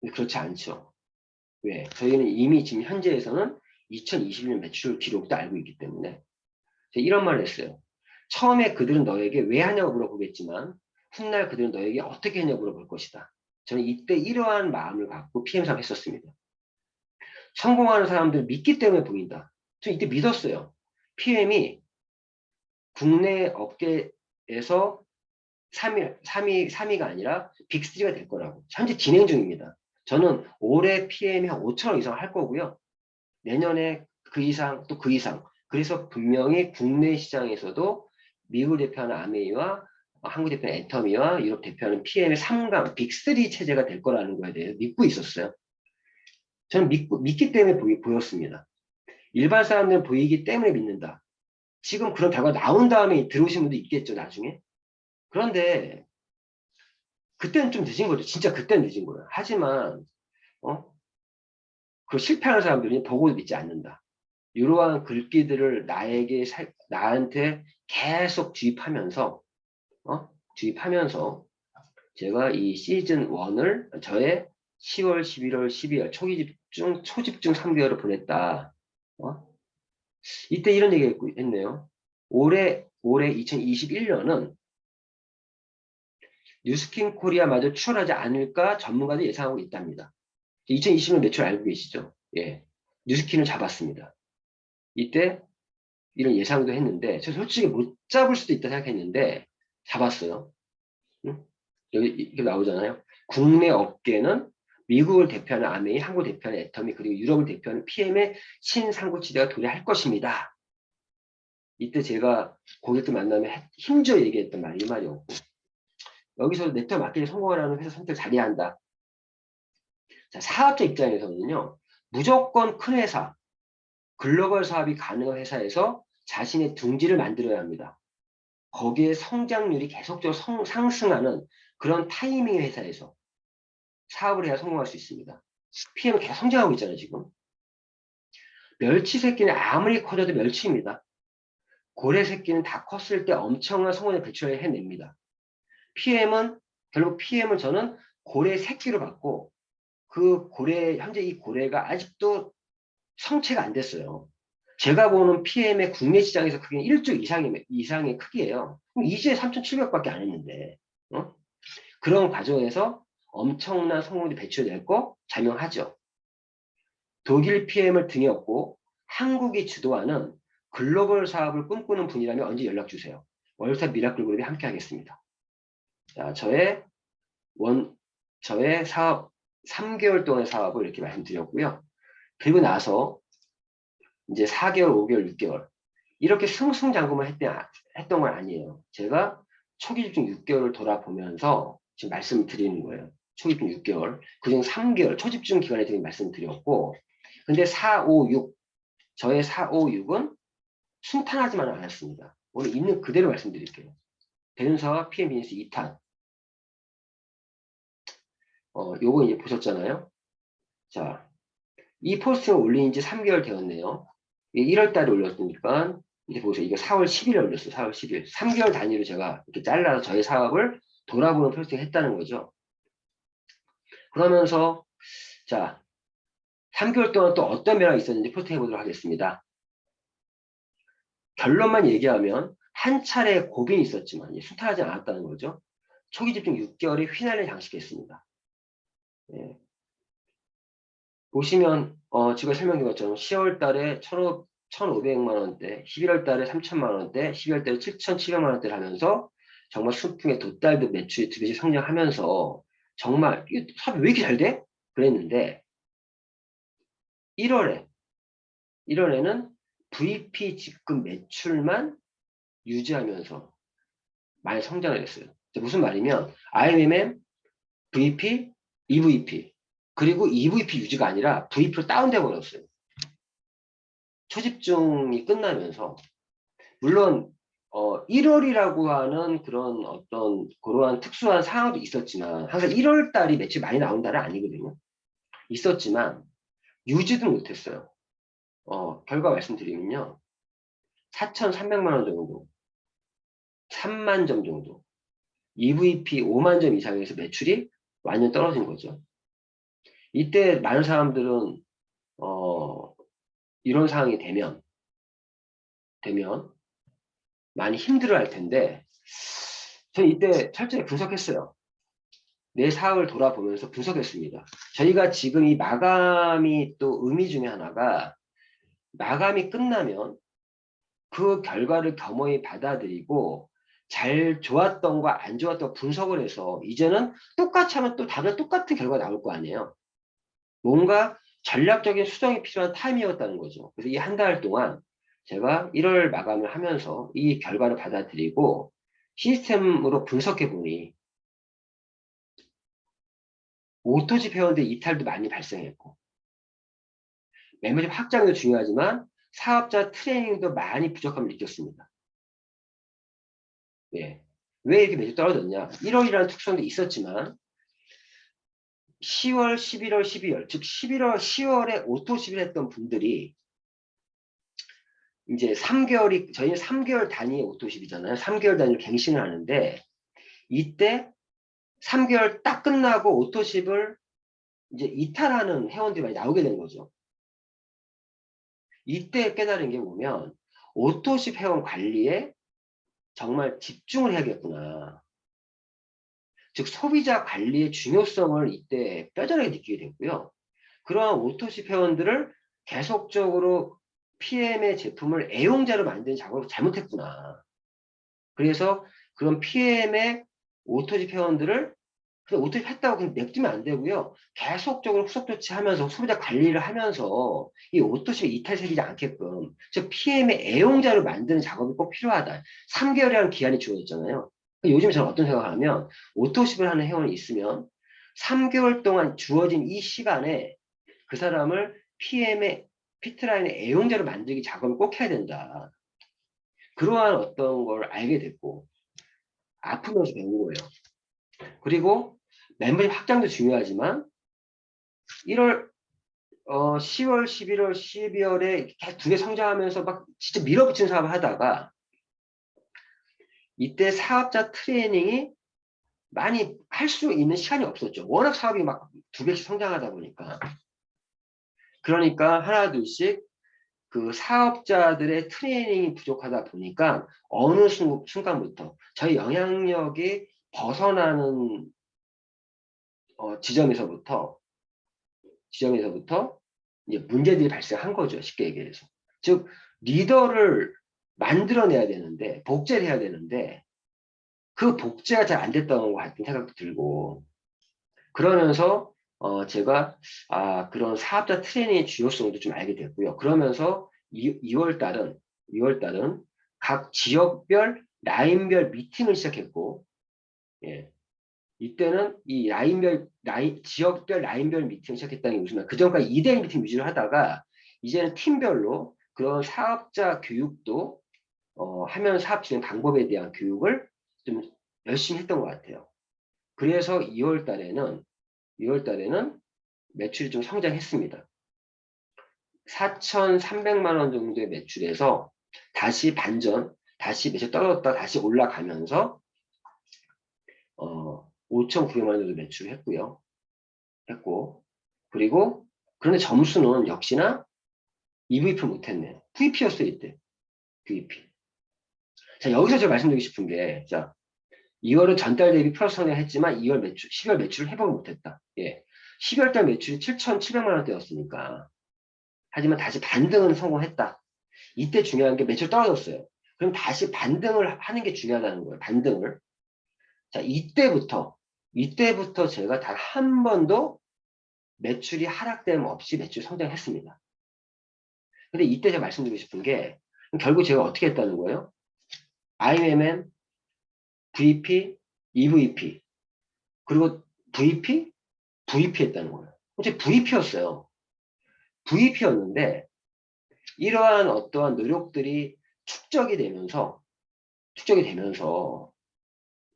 근데 그렇지 않죠. 왜? 저희는 이미 지금 현재에서는 2021년 매출 기록도 알고 있기 때문에, 제가 이런 말을 했어요. 처음에 그들은 너에게 왜 하냐고 물어보겠지만, 훗날 그들은 너에게 어떻게 했냐고 물어볼 것이다. 저는 이때 이러한 마음을 갖고 PM 사업 했었습니다. 성공하는 사람들 믿기 때문에 보인다. 저 이때 믿었어요. PM이 국내 업계에서 3위가 아니라 빅3가 될 거라고. 현재 진행 중입니다. 저는 올해 PM이 한 5천억 이상 할 거고요. 내년에 그 이상 또 그 이상. 그래서 분명히 국내 시장에서도 미국을 대표하는 아메이와 한국 대표하는 애터미와 유럽 대표하는 PM의 3강 빅3 체제가 될 거라는 거에 대해 믿고 있었어요. 저는 믿기 때문에 보였습니다. 일반 사람들은 보이기 때문에 믿는다. 지금 그런 결과 나온 다음에 들어오신 분도 있겠죠, 나중에. 그런데 그때는 좀 늦은 거죠. 진짜 그때는 늦은 거예요. 하지만 그 실패하는 사람들이 보고도 믿지 않는다. 이러한 글귀들을 나한테 계속 주입하면서 제가 이 시즌 1을 저의 10월, 11월, 12월 초집중 3개월을 보냈다. 이때 이런 얘기 했네요. 올해 2021년은 뉴스킨 코리아마저 출연하지 않을까 전문가들이 예상하고 있답니다. 2020년 매출 알고 계시죠? 예. 뉴스킨을 잡았습니다. 이때 이런 예상도 했는데 저 솔직히 못 잡을 수도 있다 생각했는데 잡았어요. 응? 여기 이렇게 나오잖아요. 국내 업계는 미국을 대표하는 아메이, 한국을 대표하는 애터미, 그리고 유럽을 대표하는 PM의 신상고지대가 도래할 것입니다. 이때 제가 고객들 만나면 힘줘야 얘기했던 말이 이 말이었고, 여기서 네트워크 마케팅 성공하라는 회사 선택을 잘해야 한다. 자, 사업자 입장에서는요, 무조건 큰 회사, 글로벌 사업이 가능한 회사에서 자신의 둥지를 만들어야 합니다. 거기에 성장률이 계속적으로 상승하는 그런 타이밍의 회사에서 사업을 해야 성공할 수 있습니다. PM은 계속 성장하고 있잖아요, 지금. 멸치 새끼는 아무리 커져도 멸치입니다. 고래 새끼는 다 컸을 때 엄청난 성공의 배출을 해냅니다. 결국 PM을 저는 고래 새끼로 봤고, 현재 이 고래가 아직도 성체가 안 됐어요. 제가 보는 PM의 국내 시장에서 크기는 1조 이상의 크기예요. 이제 3,700밖에 안 했는데, 그런 과정에서 엄청난 성공이 배출될 거 자명하죠. 독일 PM을 등에 업고 한국이 주도하는 글로벌 사업을 꿈꾸는 분이라면 언제 연락 주세요. 월스타 미라클 그룹이 함께 하겠습니다. 자, 저의 사업 3개월 동안 사업을 이렇게 말씀드렸고요. 그리고 나서 이제 4개월, 5개월, 6개월 이렇게 승승장구만 했던 건 아니에요. 제가 초기 집중 6개월을 돌아보면서 지금 말씀을 드리는 거예요. 초기 집중 6개월, 그중 3개월 초집중 기간에 대해 말씀드렸고, 근데 4, 5, 6 저의 4, 5, 6은 순탄하지만 않았습니다. 오늘 있는 그대로 말씀드릴게요. 대륜사와 PM 비즈니스 2탄. 요거 이제 보셨잖아요. 자, 이 포스팅을 올린 지 3개월 되었네요. 1월 달에 올렸으니까, 이제 보세요. 이거 4월 10일에 올렸어요. 4월 10일. 3개월 단위로 제가 이렇게 잘라서 저의 사업을 돌아보는 포스팅을 했다는 거죠. 그러면서, 자, 3개월 동안 또 어떤 변화가 있었는지 포스팅 해보도록 하겠습니다. 결론만 얘기하면, 한 차례 고민이 있었지만, 순탄하지 않았다는 거죠. 초기 집중 6개월에 휘날려 장식했습니다. 예. 보시면 제가 설명드린 것처럼 10월 달에 1,500만 원대, 11월 달에 3,000만 원대, 12월 달에 7,700만 원대를 하면서 정말 순풍에 돛달듯 매출이 2배씩 성장하면서 정말 사업이 왜 이렇게 잘 돼? 그랬는데 1월에는 VP 직급 매출만 유지하면서 많이 성장을 했어요. 무슨 말이면 IMM, VP, EVP 그리고 EVP 유지가 아니라 VP로 다운돼 버렸어요. 초집중이 끝나면서 물론 1월이라고 하는 그런 어떤 그러한 특수한 상황도 있었지만 항상 1월 달이 매출이 많이 나온 달은 아니거든요. 있었지만 유지도 못했어요. 결과 말씀드리면요. 4,300만 원 정도, 3만 점 정도, EVP 5만 점 이상에서 매출이 완전 떨어진 거죠. 이때 많은 사람들은 이런 상황이 되면 많이 힘들어할 텐데 저는 이때 철저히 분석했어요. 내 사업을 돌아보면서 분석했습니다. 저희가 지금 이 마감이 또 의미 중에 하나가 마감이 끝나면 그 그 결과를 겸허히 받아들이고 잘 좋았던 거 안 좋았던 거 분석을 해서 이제는 똑같이 하면 또 다른 똑같은 결과가 나올 거 아니에요. 뭔가 전략적인 수정이 필요한 타임이었다는 거죠. 그래서 이 한 달 동안 제가 1월 마감을 하면서 이 결과를 받아들이고 시스템으로 분석해 보니 오토집 회원들 이탈도 많이 발생했고 멤버십 확장도 중요하지만 사업자 트레이닝도 많이 부족함을 느꼈습니다. 예. 왜 이렇게 매출 떨어졌냐? 1월이라는 특성도 있었지만 10월, 11월, 12월, 즉 11월, 10월에 오토십을 했던 분들이 이제 3개월이, 저희는 3개월 단위의 오토십이잖아요. 3개월 단위로 갱신을 하는데 이때 3개월 딱 끝나고 오토십을 이제 이탈하는 회원들이 많이 나오게 된 거죠. 이때 깨달은 게 보면 오토십 회원 관리에 정말 집중을 해야겠구나. 즉 소비자 관리의 중요성을 이때 뼈저리게 느끼게 됐고요. 그러한 오토십 회원들을 계속적으로 PM의 제품을 애용자로 만드는 작업을 잘못했구나. 그래서 그런 PM의 오토집 회원들을 그냥 오토집 했다고 그냥 냅두면 안 되고요. 계속적으로 후속 조치하면서 소비자 관리를 하면서 이 오토십이 이탈되지 않게끔 즉 PM의 애용자로 만드는 작업이 꼭 필요하다. 3개월이라는 기한이 주어졌잖아요. 요즘 저는 어떤 생각을 하면 오토십을 하는 회원이 있으면 3개월 동안 주어진 이 시간에 그 사람을 PM의 피트라인의 애용자로 만들기 작업을 꼭 해야 된다. 그러한 어떤 걸 알게 됐고 아프면서 배운 거예요. 그리고 멤버십 확장도 중요하지만 1월, 10월, 11월, 12월에 두 개 성장하면서 막 진짜 밀어붙이는 사업을 하다가 이때 사업자 트레이닝이 많이 할 수 있는 시간이 없었죠. 워낙 사업이 막 두 배씩 성장하다 보니까. 그러니까 하나 둘씩 그 사업자들의 트레이닝이 부족하다 보니까 어느 순간부터 저희 영향력이 벗어나는 지점에서부터 이제 문제들이 발생한 거죠. 쉽게 얘기해서. 즉 리더를 만들어내야 되는데 복제를 해야 되는데 그 복제가 잘 안 됐던 것 같은 생각도 들고 그러면서 제가 그런 사업자 트레이닝의 중요성도 좀 알게 됐고요. 그러면서 2월 달은 각 지역별 라인별 미팅을 시작했고 예. 이때는 이 지역별 라인별 미팅을 시작했다는 게 무슨 말? 그전까지 2대1 미팅 위주로 하다가 이제는 팀별로 그런 사업자 교육도 하면 사업 진행 방법에 대한 교육을 좀 열심히 했던 것 같아요. 그래서 2월 달에는 매출이 좀 성장했습니다. 4,300만 원 정도의 매출에서 다시 다시 매출 떨어졌다 다시 올라가면서 5,900만 원 정도 매출했고요. 그리고 그런데 점수는 역시나 EVP 못했네요. VP였어요 이때. VP. 자 여기서 제가 말씀드리고 싶은 게 자 2월은 전달 대비 플러스 성장했지만 10월 매출을 회복을 못했다. 예. 12월 달 매출이 7,700만 원대였으니까. 하지만 다시 반등은 성공했다. 이때 중요한 게 매출 떨어졌어요. 그럼 다시 반등을 하는 게 중요하다는 거예요. 반등을. 자 이때부터 제가 단 한 번도 매출이 하락됨 없이 매출 성장했습니다. 근데 이때 제가 말씀드리고 싶은 게 결국 제가 어떻게 했다는 거예요? IMM, VP, EVP 그리고 VP 했다는 거예요. 어제 VP였어요. VP였는데 이러한 어떠한 노력들이 축적이 되면서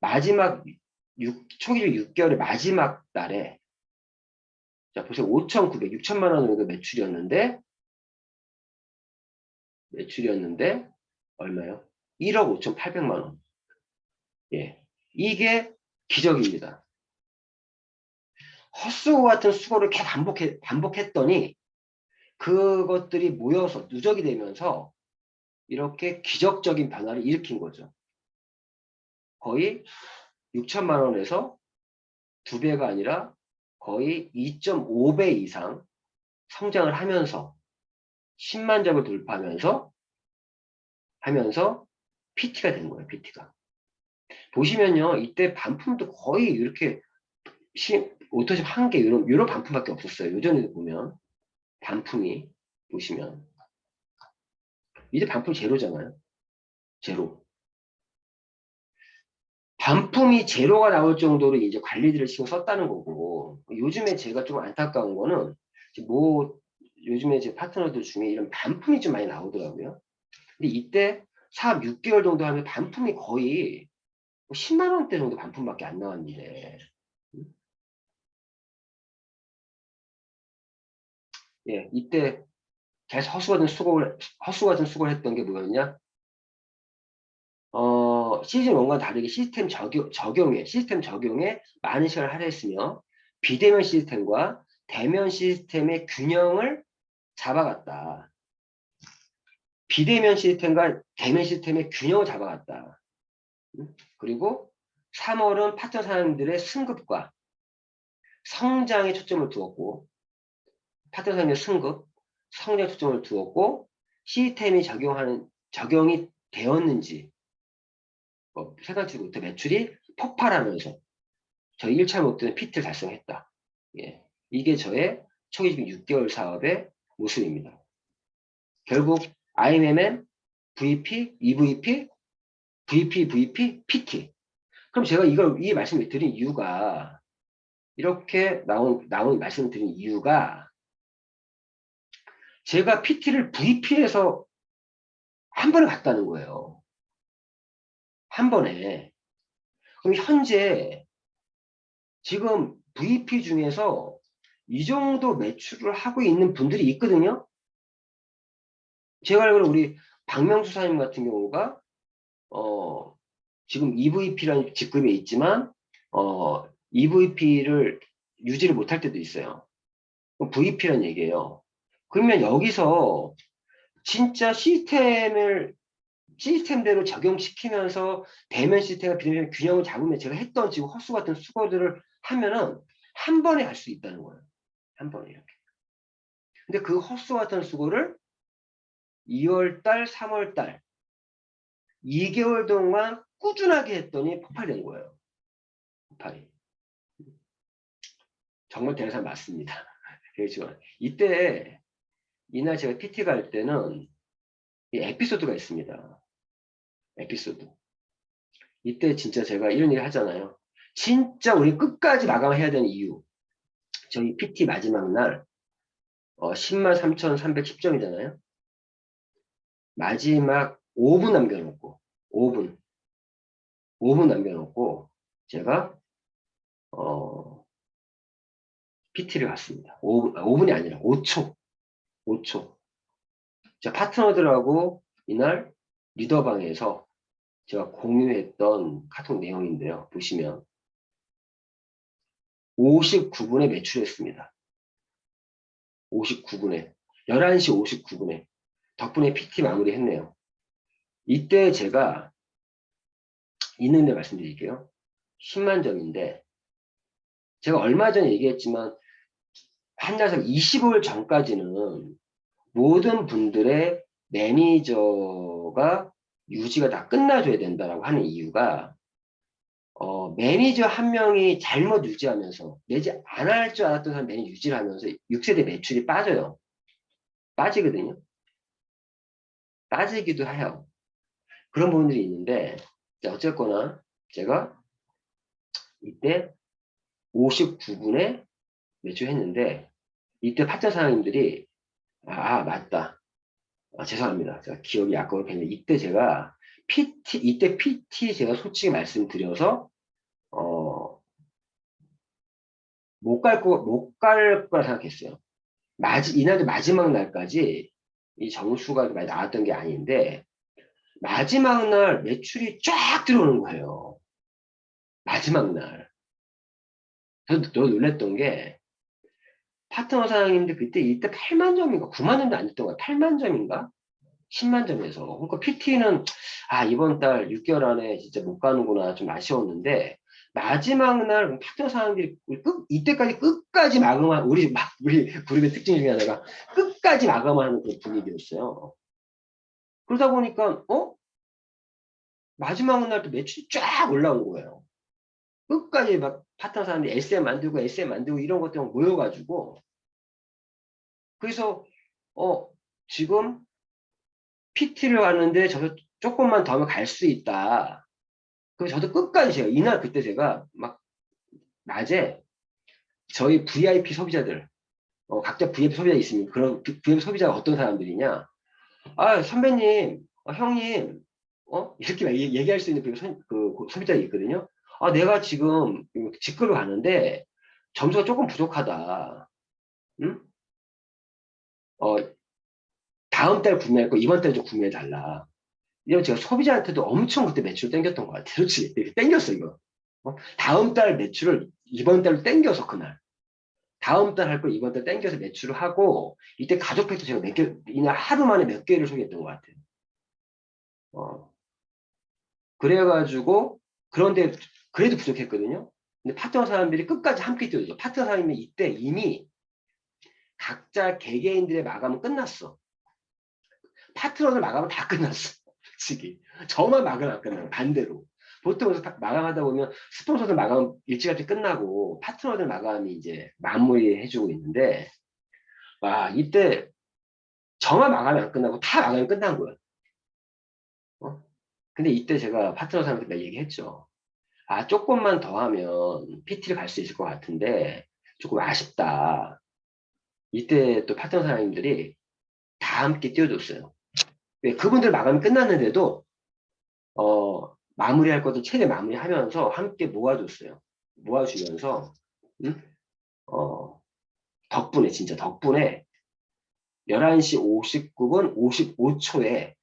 마지막 초기 6개월의 마지막 날에 자 보세요. 5,900, 6천만 원 정도 매출이었는데 얼마요? 1억 5,800만 원. 예. 이게 기적입니다. 헛수고 같은 수고를 계속 반복했더니 그것들이 모여서 누적이 되면서 이렇게 기적적인 변화를 일으킨 거죠. 거의 6천만 원에서 2배가 아니라 거의 2.5배 이상 성장을 하면서 10만 잡을 돌파하면서 하면서 PT가 된 거예요. PT가. 보시면요. 이때 반품도 거의 이렇게 오토샵 한 개 이런 반품밖에 없었어요. 요전에 보면 반품이 보시면 이제 반품 제로잖아요. 제로. 반품이 제로가 나올 정도로 이제 관리들을 신경 썼다는 거고, 요즘에 제가 좀 안타까운 거는 뭐 요즘에 제 파트너들 중에 이런 반품이 좀 많이 나오더라고요. 근데 이때 사업 6개월 정도 하면 반품이 거의 10만 원대 정도 반품밖에 안 나왔는데, 예, 이때 계속 허수 같은 수고를 했던 게 뭐였냐? 시즌 1과 다르게 시스템 적용에 많은 시간을 할애했으며, 비대면 시스템과 대면 시스템의 균형을 잡아갔다. 비대면 시스템과 대면 시스템의 균형을 잡아갔다. 그리고 3월은 파트너 사람들의 승급과 성장에 초점을 두었고, 파트너 사람들의 승급, 성장에 초점을 두었고, 시스템이 적용이 되었는지, 생각지 못해 매출이 폭발하면서 저희 1차 목표는 PT를 달성했다. 예. 이게 저의 초기적인 6개월 사업의 모습입니다. 결국 IMMM, VP, EVP, VP, PT. 그럼 제가 이 말씀을 드린 이유가 이렇게 나온 말씀을 드린 이유가 제가 PT를 VP에서 한 번에 갔다는 거예요. 한 번에. 그럼 현재 지금 VP 중에서 이 정도 매출을 하고 있는 분들이 있거든요. 제가 알기로 우리 박명수 사님 같은 경우가 지금 EVP라는 직급에 있지만 EVP를 유지를 못할 때도 있어요. VP라는 얘기예요. 그러면 여기서 진짜 시스템대로 적용시키면서 대면 시스템과 비대면 균형을 잡으면 제가 했던 지금 헛수 같은 수고들을 하면은 한 번에 갈 수 있다는 거예요. 한 번에 이렇게. 근데 그 헛수 같은 수고를 2월달, 3월달 2개월 동안 꾸준하게 했더니 폭발된 거예요. 폭발이. 정말 대단한 맞습니다. 그렇지만 이때 이날 제가 PT 갈 때는 이 에피소드가 있습니다. 에피소드. 이때 진짜 제가 이런 얘기 하잖아요. 진짜 우리 끝까지 마감해야 되는 이유. 저희 PT 마지막 날 103,310점이잖아요. 마지막 5분 남겨놓고 5분 남겨놓고 제가 PT를 갔습니다. 5분이 아니라 5초. 제 파트너들하고 이날 리더방에서 제가 공유했던 카톡 내용인데요. 보시면 59분에 매출했습니다. 59분에 11시 59분에 덕분에 PT 마무리했네요. 이때 제가 있는데 말씀드릴게요. 10만 점인데 제가 얼마 전에 얘기했지만 한 달 25일 전까지는 모든 분들의 매니저가 유지가 다 끝나줘야 된다라고 하는 이유가 매니저 한 명이 잘못 유지하면서 내지 안 할 줄 알았던 사람 매니저 유지를 하면서 6세대 매출이 빠져요. 빠지거든요. 빠지기도 해요. 그런 부분들이 있는데 어쨌거나 제가 이때 59분에 매출했는데 이때 파트너 사장님들이 맞다. 죄송합니다. 제가 기억이 아까워 했는데 이때 제가 이때 PT 제가 솔직히 말씀드려서 못 갈 거라 생각했어요. 이날도 마지막 날까지 이 정수가 많이 나왔던 게 아닌데 마지막 날 매출이 쫙 들어오는 거예요. 마지막 날. 저도 더 놀랬던 게 파트너 사장님들 이때 8만 점인가 9만 점도 안 됐던 거야. 8만 점인가 10만 점에서. 그러니까 PT는 이번 달 6개월 안에 진짜 못 가는구나 좀 아쉬웠는데 마지막 날 파트너 사장님들이 이때까지 끝까지 마감한 우리 그룹의 특징 중에 하나가 끝까지 마감하는 그런 분위기였어요. 그러다 보니까 마지막 날 또 매출이 쫙 올라온 거예요. 끝까지 막 파트너 사람들이 SM 만들고 이런 것들 모여가지고 그래서 지금 PT를 하는데 저도 조금만 더 하면 갈 수 있다. 그래서 저도 끝까지 제가 이날 그때 제가 막 낮에 저희 VIP 소비자들 각자 VIP 소비자 있습니다. 그런 VIP 소비자가 어떤 사람들이냐? 아 선배님, 형님, 이렇게 얘기할 수 있는 그 소비자가 있거든요. 아 내가 지금 직급을 가는데 점수가 조금 부족하다. 응? 어, 다음 달 구매할 거 이번 달에 좀 구매해 달라. 이러면 제가 소비자한테도 엄청 그때 매출 땡겼던 것 같아요. 그렇지? 이렇게 땡겼어 이거. 다음 달 매출을 이번 달로 땡겨서 그날. 다음 달 할 걸 이번 달 땡겨서 매출을 하고 이때 가족 팩도 제가 이날 하루 만에 몇 개를 소개했던 것 같아요. 어, 그래가지고 그런데 그래도 부족했거든요. 근데 파트너 사람들이 끝까지 함께 뛰어줘. 파트너 사람이 이때 이미 각자 개개인들의 마감은 끝났어. 파트너들 마감은 다 끝났어. 솔직히. 저만 마감 안 끝나요. 반대로. 보통 마감하다 보면 스폰서들 마감 일찌감치 끝나고 파트너들 마감이 이제 마무리해주고 있는데 와 이때 저만 마감이 안 끝나고 다 마감이 끝난 거야. 근데 이때 제가 파트너 사람들과 얘기했죠. 아 조금만 더 하면 PT를 갈 수 있을 것 같은데 조금 아쉽다. 이때 또 파트너 사장님들이 다 함께 뛰어줬어요. 그분들 마감이 끝났는데도 마무리할 것도 최대 마무리하면서 함께 모아줬어요. 모아주면서 음? 어, 덕분에 진짜 덕분에 11시 59분 55초에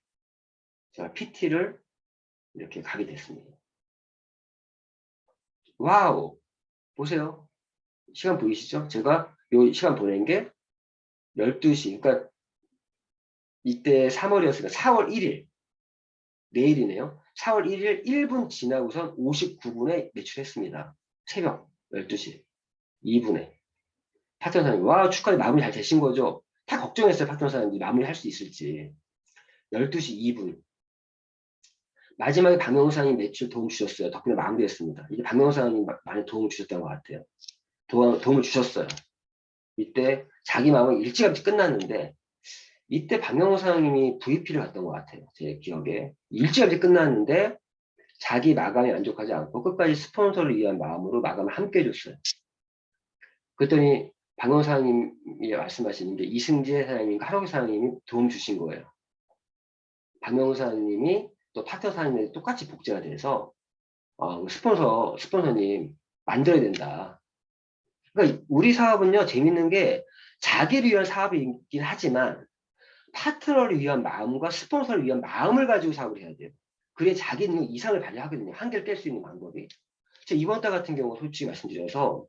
제가 PT를 이렇게 가게 됐습니다. 와우! 보세요. 시간 보이시죠? 제가 요 시간 보낸 게 12시. 그러니까 이때 3월이었으니까 4월 1일. 내일이네요. 4월 1일 1분 지나고선 59분에 매출했습니다. 새벽 12시 2분에. 파트너 사장님, 와, 축하해. 마무리 잘 되신 거죠? 다 걱정했어요. 파트너 사장님이 마무리 할 수 있을지. 12시 2분. 마지막에 박명호사님 매출 도움 주셨어요. 덕분에 마무리했습니다. 이게 박명호사님 많이 도움 주셨던 것 같아요. 도움을 주셨어요. 이때 자기 마음은 일찌감치 끝났는데 이때 박명호 사장님이 VP를 갔던 것 같아요. 제 기억에. 일찌감치 끝났는데 자기 마감에 만족하지 않고 끝까지 스폰서를 위한 마음으로 마감을 함께 해줬어요. 그랬더니 박명호 사장님이 말씀하시는 게 이승재 사장님과 하록이 사장님이 도움 주신 거예요. 박명호 사장님이 또 파트너 사장님이 똑같이 복제가 돼서 스폰서님 만들어야 된다. 그러니까 우리 사업은요 재밌는 게 자기를 위한 사업이긴 하지만 파트너를 위한 마음과 스폰서를 위한 마음을 가지고 사업을 해야 돼요. 그래 자기 능력 이상을 발휘하거든요. 한계를 깰 수 있는 방법이. 제 이번 달 같은 경우 솔직히 말씀드려서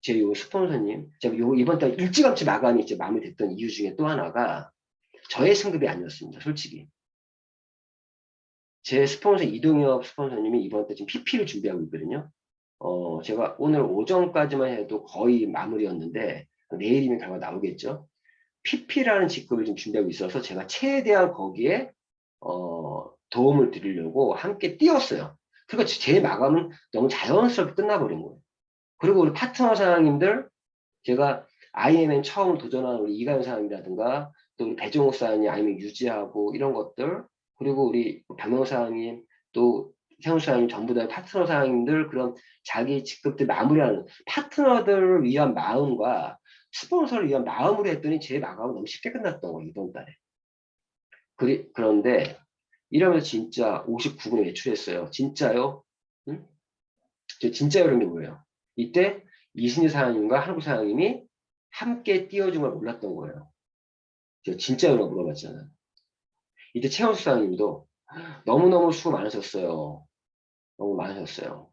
제 요 스폰서님, 제가 요 이번 달 일찌감치 마감이 이제 마무리됐던 이유 중에 또 하나가 저의 승급이 아니었습니다. 솔직히. 제 스폰서 이동엽 스폰서님이 이번 달 지금 PP를 준비하고 있거든요. 제가 오늘 오전까지만 해도 거의 마무리였는데 내일이면 결과 나오겠죠. PP라는 직급을 좀 준비하고 있어서 제가 최대한 거기에 도움을 드리려고 함께 뛰었어요. 그리고 제 마감은 너무 자연스럽게 끝나버린 거예요. 그리고 우리 파트너 사장님들 제가 IMN 처음 도전한 우리 이가연 사장님이라든가 또 우리 배종욱 사장님 아니면 유지하고 이런 것들 그리고 우리 박명 사장님 또 세훈 사장님 전부 다 파트너 사장님들 그런 자기 직급들 마무리하는 파트너들을 위한 마음과 스폰서를 위한 마음으로 했더니 제 마감은 너무 쉽게 끝났던 거예요 이번 달에. 그런데 이러면서 진짜 59분에 외출했어요. 진짜요? 응? 진짜 이런 게 뭐예요? 이때 이승재 사장님과 한국 사장님이 함께 띄워준 걸 몰랐던 거예요. 제가 진짜 이런 거 물어봤잖아요. 이때 최원수 사장님도 너무너무 수고 많으셨어요. 너무 많으셨어요.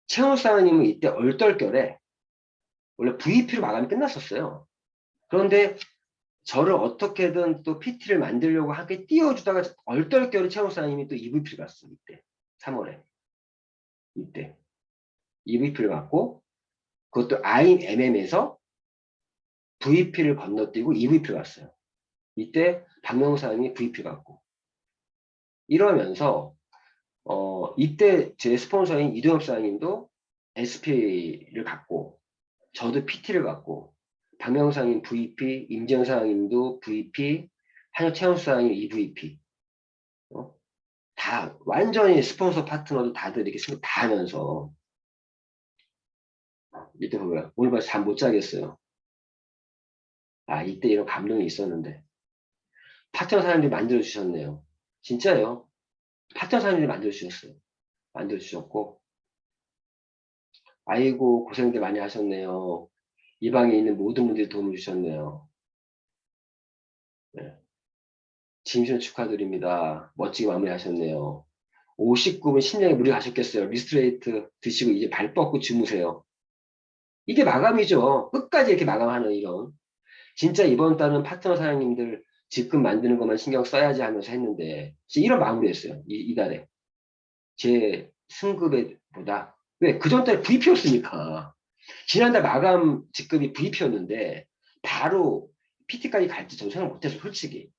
최원수 사장님은 이때 얼떨결에 원래 VP로 마감이 끝났었어요. 그런데 저를 어떻게든 또 PT를 만들려고 함께 띄워주다가 얼떨결에 최원수 사장님이 또 EVP를 갔어요. 이때 3월에. 이때 EVP를 갖고 그것도 IMM에서 VP를 건너뛰고 EVP를 갔어요. 이때 박명수 사장님이 VP 갖고 이러면서 이때 제 스폰서인 이동엽 사장님도 SP를 갖고 저도 PT를 갖고 박명수 사장님 VP, 임지영 사장님도 VP, 한효 최원수 사장님 EVP 다 완전히 스폰서 파트너도 다들 이렇게 승부 다 하면서 이때 보면 오늘 봐서 잠 못 자겠어요. 아 이때 이런 감동이 있었는데 파트너 사장님들이 만들어주셨네요. 진짜요. 파트너 사장님들이 만들어주셨어요. 만들어주셨고 아이고 고생들 많이 하셨네요. 이 방에 있는 모든 분들이 도움을 주셨네요. 네. 진심 축하드립니다. 멋지게 마무리하셨네요. 59분 심장에 물이 가셨겠어요. 리스트레이트 드시고 이제 발 뻗고 주무세요. 이게 마감이죠. 끝까지 이렇게 마감하는 이런. 진짜 이번 달은 파트너 사장님들 직급 만드는 것만 신경 써야지 하면서 했는데 이런 마무리했어요. 이 달에. 제 승급에 보다. 왜? 그전 달에 VP였으니까. 지난달 마감 직급이 VP였는데 바로 PT까지 갈지 저는 생각 못해서 솔직히.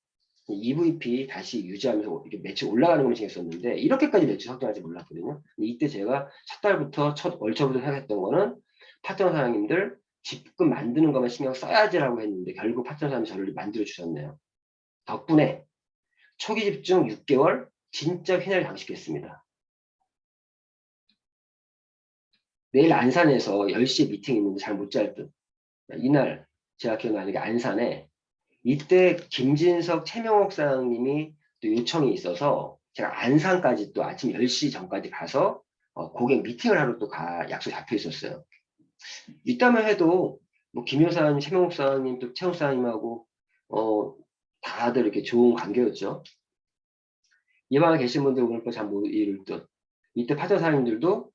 EVP 다시 유지하면서 이렇게 매출 올라가는 것만 신경 썼는데 이렇게까지 매출 확정할지 몰랐거든요. 이때 제가 첫 달부터 첫 월초부터 생각했던 거는 파트너 사장님들 직급 만드는 것만 신경 써야지라고 했는데 결국 파트너 사장님이 저를 만들어 주셨네요. 덕분에 초기 집중 6개월 진짜 휘날 장식했습니다. 내일 안산에서 10시에 미팅 있는데 잘 못 잘 듯. 이날 제가 기억나는 게 안산에 이때 김진석 최명옥 사장님이 또 요청이 있어서 제가 안산까지 또 아침 10시 전까지 가서 고객 미팅을 하러 또 약속 잡혀 있었어요. 이따만 해도 뭐 김 여사님, 최명옥 사장님, 또 최욱 사장님하고 다들 이렇게 좋은 관계였죠. 이 방에 계신 분들 오늘 또 잠 못 이룰 듯. 이때 파전 사장님들도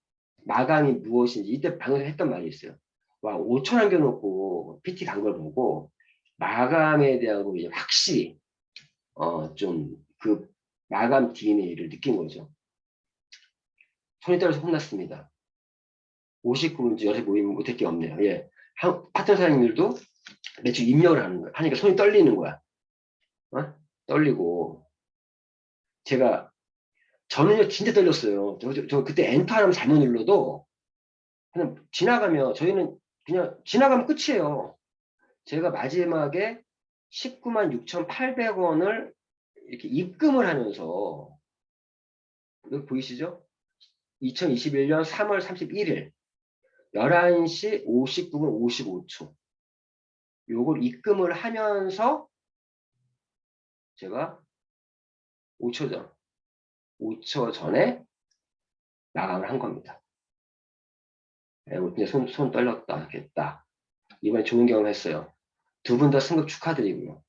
마감이 무엇인지 이때 방금 했던 말이 있어요. 와 5천 남겨놓고 PT 간 걸 보고 마감에 대한 거 이제 확실히 좀 그 마감 DNA를 느낀 거죠. 손이 떨려서 혼났습니다. 59분 여태 모임 못할 게 없네요. 예. 파트너 사장님들도 매출 입력을 하는 거야. 하니까 손이 떨리는 거야. 떨리고 저는요 진짜 떨렸어요. 저 그때 엔터 하면 잘못 눌러도 그냥 지나가면 저희는 그냥 지나가면 끝이에요. 제가 마지막에 19만 6,800원을 이렇게 입금을 하면서 여기 보이시죠? 2021년 3월 31일 11시 59분 55초 요걸 입금을 하면서 제가 5초 전에 마감을 한 겁니다. 이제 손 떨렸다 하겠다. 이번에 좋은 경험 했어요. 두 분 다 승급 축하드리고요.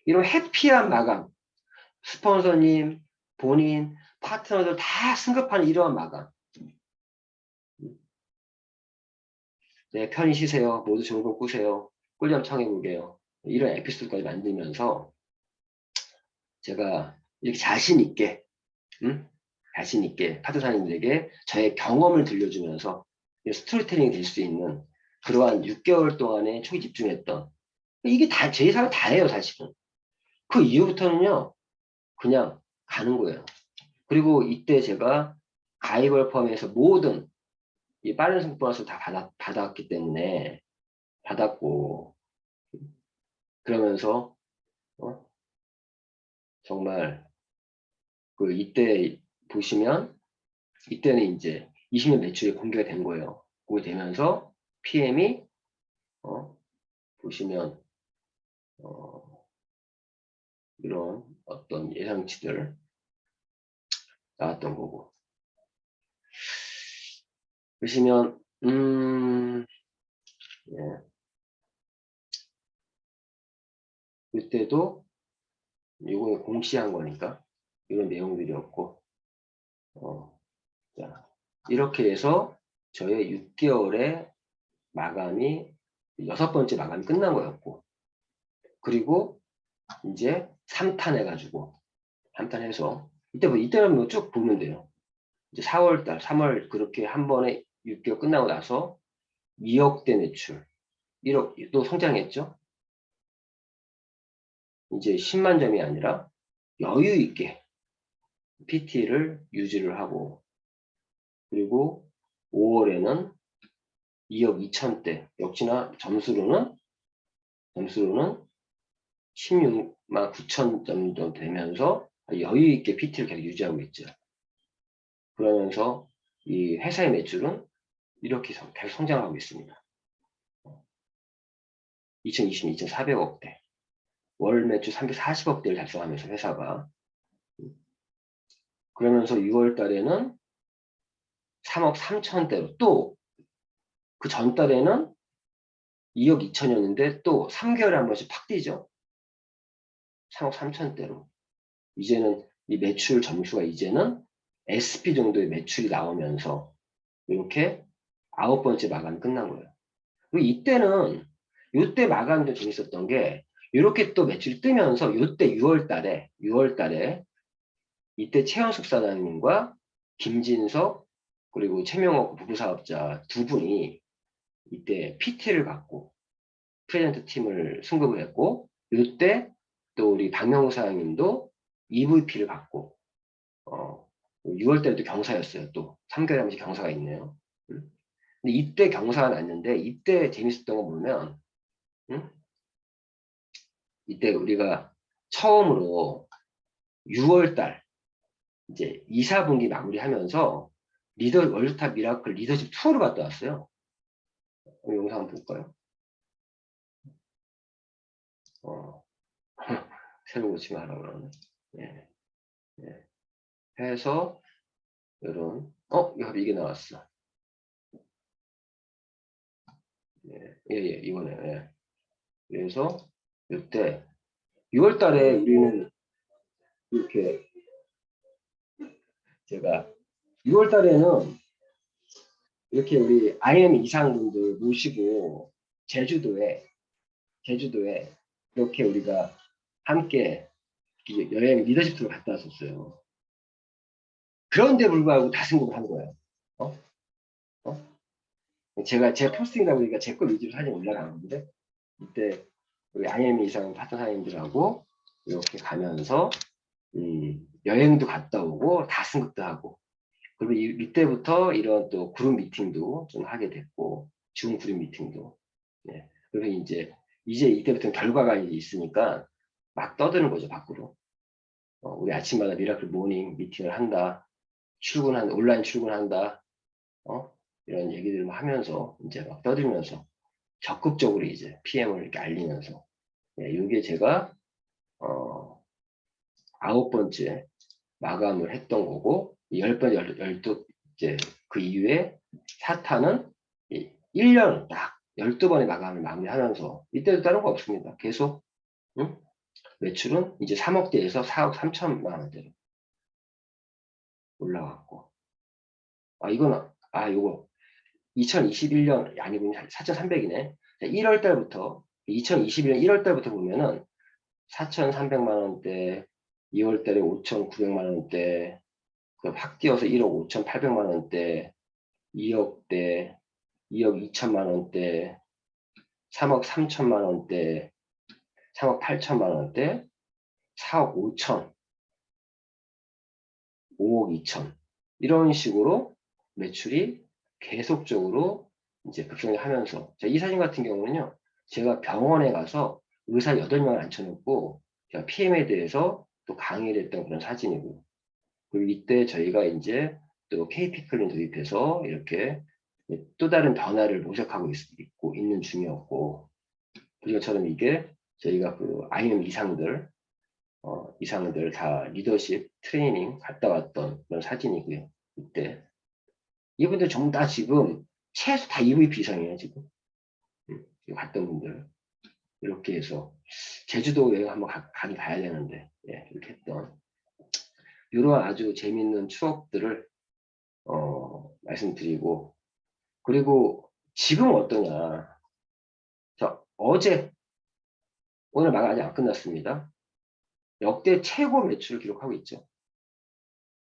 이런 해피한 마감, 스폰서님, 본인, 파트너들 다 승급하는 이러한 마감. 네, 편히 쉬세요. 모두 좋은 꿈 꾸세요. 꿀잠 청해보게요. 이런 에피소드까지 만들면서 제가 이렇게 자신 있게 파트너님들에게 저의 경험을 들려주면서 스토리텔링이 될 수 있는 그러한 6개월 동안에 초기 집중했던 이게 다 제 예상은 다예요 사실은. 그 이후부터는요 그냥 가는 거예요. 그리고 이때 제가 가입을 포함해서 모든 이 빠른 승 보너스를 다 받았기 때문에 받았고 그러면서 정말 그 이때 보시면 이때는 이제 20년 매출이 공개가 된 거예요. 공개되면서 PM이 보시면 이런 어떤 예상치들 나왔던 거고 보시면 예. 이때도 이거 공시한 거니까 이런 내용들이었고 자, 이렇게 해서 저의 6개월의 마감이 6번째 마감이 끝난 거였고 그리고 이제 3탄 해가지고 3탄 해서 이때는 뭐 쭉 보면 돼요. 이제 4월달 3월 그렇게 한 번에 6개월 끝나고 나서 2억대 매출 1억 또 성장했죠. 이제 10만 점이 아니라 여유 있게 PT를 유지를 하고, 그리고 5월에는 2억 2천대, 역시나 점수로는 16만 9천 점 정도 되면서 여유 있게 PT를 계속 유지하고 있죠. 그러면서 이 회사의 매출은 이렇게 계속 성장하고 있습니다. 2020년 2,400억대, 월 매출 340억대를 달성하면서 회사가, 그러면서 6월 달에는 3억 3천대로, 또 그 전 달에는 2억 2천이었는데 또 3개월에 한 번씩 팍 뛰죠. 3억 3천대로. 이제는 이 매출 점수가 이제는 SP 정도의 매출이 나오면서 이렇게 9번째 마감이 끝난 거예요. 그리고 이때 마감이 좀 재밌었던 게, 이렇게 또 매출이 뜨면서 이때 6월 달에 이때 최현숙 사장님과 김진석 그리고 최명옥 부부사업자 두 분이 이때 PT를 갖고 프레젠트 팀을 승급을 했고, 이때 또 우리 박명우 사장님도 EVP를 받고, 6월 달에도 경사였어요. 또 3개월에 한 번씩 경사가 있네요. 근데 이때 경사가 났는데, 이때 재밌었던 거 보면, 이때 우리가 처음으로 6월 달 이제 2, 4분기 마무리하면서 월드탑 미라클 리더십 투어를 갔다 왔어요. 영상 한번 볼까요? 새로 고치 마라 그러네. 예, 예. 해서 이런 이게 나왔어. 이거네. 예. 그래서 이때 6월 달에 우리는 이렇게, 제가 6월 달에는 이렇게 우리 IM 이상분들 모시고 제주도에 이렇게 우리가 함께 여행 리더십 투어를 갔다 왔었어요. 그런데 불구하고 다 승급을 한 거예요. 어? 어? 제 포스팅이다 보니까 제 거 위주로 사진 올라간 건데, 이때 우리 IM 이상 파트너 사장님들하고 이렇게 가면서 여행도 갔다 오고 다 승급도 하고, 그리고 이때부터 이런 또 그룹 미팅도 좀 하게 됐고, 줌 그룹 미팅도. 네. 그래서 이제 이때부터는 결과가 이제 있으니까 막 떠드는 거죠, 밖으로. 우리 아침마다 미라클 모닝 미팅을 한다. 온라인 출근한다. 이런 얘기들을 하면서 이제 막 떠들면서 적극적으로 이제 PM을 이렇게 알리면서, 이게 제가 9번째 마감을 했던 거고, 10번, 12, 이제 그 이후에 사탄은 1년 딱 12번의 마감을 마무리하면서, 이때도 다른 거 없습니다. 계속, 매출은 이제 3억대에서 4억 3천만 원대로 올라갔고, 요거 2021년 아니고 4,300이네. 1월 달부터 2021년 1월 달부터 보면은 4,300만 원대, 2월 달에 5,900만 원대, 확 뛰어서 1억 5,800만 원대, 2억대, 2억 2천만 원대, 3억 3천만 원대, 3억 8천만 원대, 4억 5천, 5억 2천, 이런 식으로 매출이 계속적으로 이제 급성하면서, 이 사진 같은 경우는요, 제가 병원에 가서 의사 8명을 앉혀놓고 제가 PM에 대해서 또 강의를 했던 그런 사진이고, 그리고 이때 저희가 이제 또 KP클린 도입해서 이렇게 또 다른 변화를 모색하고 있는 중이었고, 그리고처럼 이게 저희가 그 IM 이상들 다 리더십 트레이닝 갔다 왔던 그런 사진이고요. 이때 이분들 전부 다 지금 최소 다 EVP 이상이에요, 지금. 갔던 분들. 이렇게 해서 제주도 여행 한번 가긴 가야 되는데, 이렇게 했던 이런 아주 재밌는 추억들을 말씀드리고, 그리고 지금 어떠냐. 오늘 마감 아직 안 끝났습니다. 역대 최고 매출을 기록하고 있죠.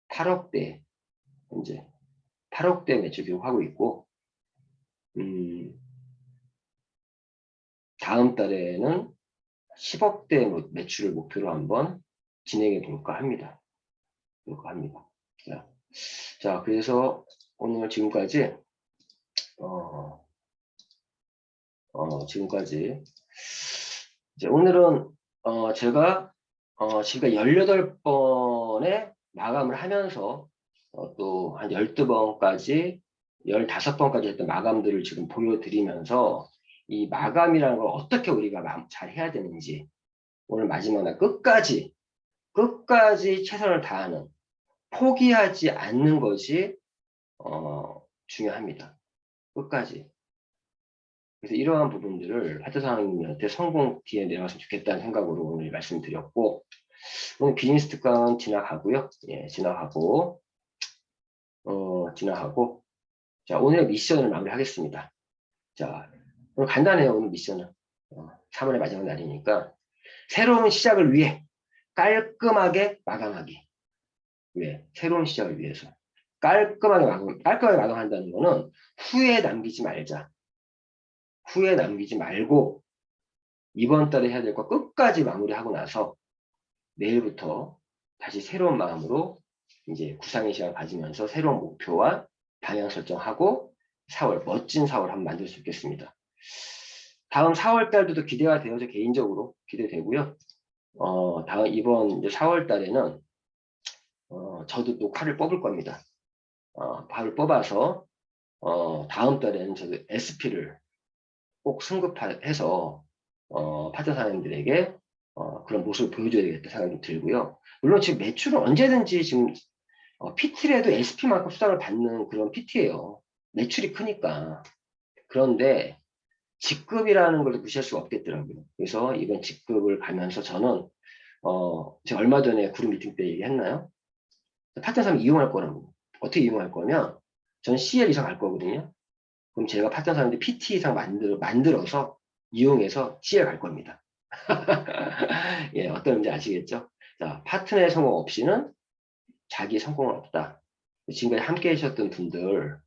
8억대, 현재 8억대 매출 기록하고 있고, 다음 달에는 10억대 매출을 목표로 한번 진행해 볼까 합니다. 자, 그래서 오늘 지금까지 지금까지 이제 오늘은 제가 지금 18번에 마감을 하면서 또 한 12번까지 15번까지 했던 마감들을 지금 보여드리면서 이 마감이라는 걸 어떻게 우리가 잘 해야 되는지 오늘 마지막 날 끝까지 최선을 다하는 포기하지 않는 것이 중요합니다. 끝까지. 그래서 이러한 부분들을 파트너님한테 성공 뒤에 내려갔으면 좋겠다는 생각으로 오늘 말씀드렸고, 오늘 비즈니스 특강 지나가고요. 예, 지나가고, 자, 오늘의 미션을 마무리하겠습니다. 자, 오늘 간단해요. 오늘 미션은. 3월의 마지막 날이니까, 새로운 시작을 위해 깔끔하게 마감하기. 왜? 새로운 시작을 위해서. 깔끔하게 마감한다는 거는 후회 남기지 말자. 후회 남기지 말고 이번 달에 해야 될 거 끝까지 마무리하고 나서 내일부터 다시 새로운 마음으로 이제 구상의 시간을 가지면서 새로운 목표와 방향 설정하고 4월, 멋진 4월 한번 만들 수 있겠습니다. 다음 4월 달도 기대가 되어서 개인적으로 기대되고요. 이번 이제 4월 달에는 저도 또 칼을 뽑을 겁니다. 칼을 뽑아서 다음 달에는 저도 SP를 꼭 승급해서 파트너 사장님들에게 그런 모습을 보여줘야 되겠다 생각이 들고요. 물론 지금 매출은 언제든지 지금 PT라도 SP만큼 수당을 받는 그런 PT예요. 매출이 크니까. 그런데 직급이라는 걸 무시할 수가 없겠더라고요. 그래서 이번 직급을 가면서 저는 제가 얼마 전에 그룹 미팅 때 얘기했나요? 파트너 사람 이용할 거라고. 어떻게 이용할 거면 전 CL 이상 갈 거거든요. 그럼 제가 파트너 사람들 PT 이상 만들어서 이용해서 CL 갈 겁니다. 예, 어떤 의미인지 아시겠죠? 자, 파트너의 성공 없이는 자기 성공은 없다. 지금까지 함께 하셨던 분들,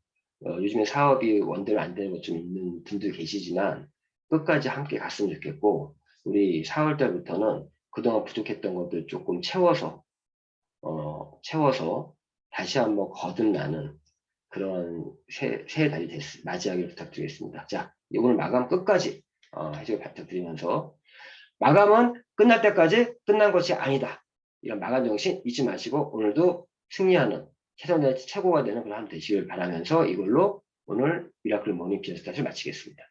요즘에 사업이 원대로 안 되는 것 좀 있는 분들 계시지만 끝까지 함께 갔으면 좋겠고, 우리 4월 달부터는 그동안 부족했던 것들 조금 채워서 다시 한번 거듭나는 그런 새 달이 맞이하길 부탁드리겠습니다. 자, 오늘 마감 끝까지 해주길 부탁드리면서 마감은 끝날 때까지 끝난 것이 아니다. 이런 마감 정신 잊지 마시고 오늘도 승리하는 최선의 최고가 되는 그런 하루 되시길 바라면서 이걸로 오늘 미라클 모닝 비즈니스 탓을 마치겠습니다.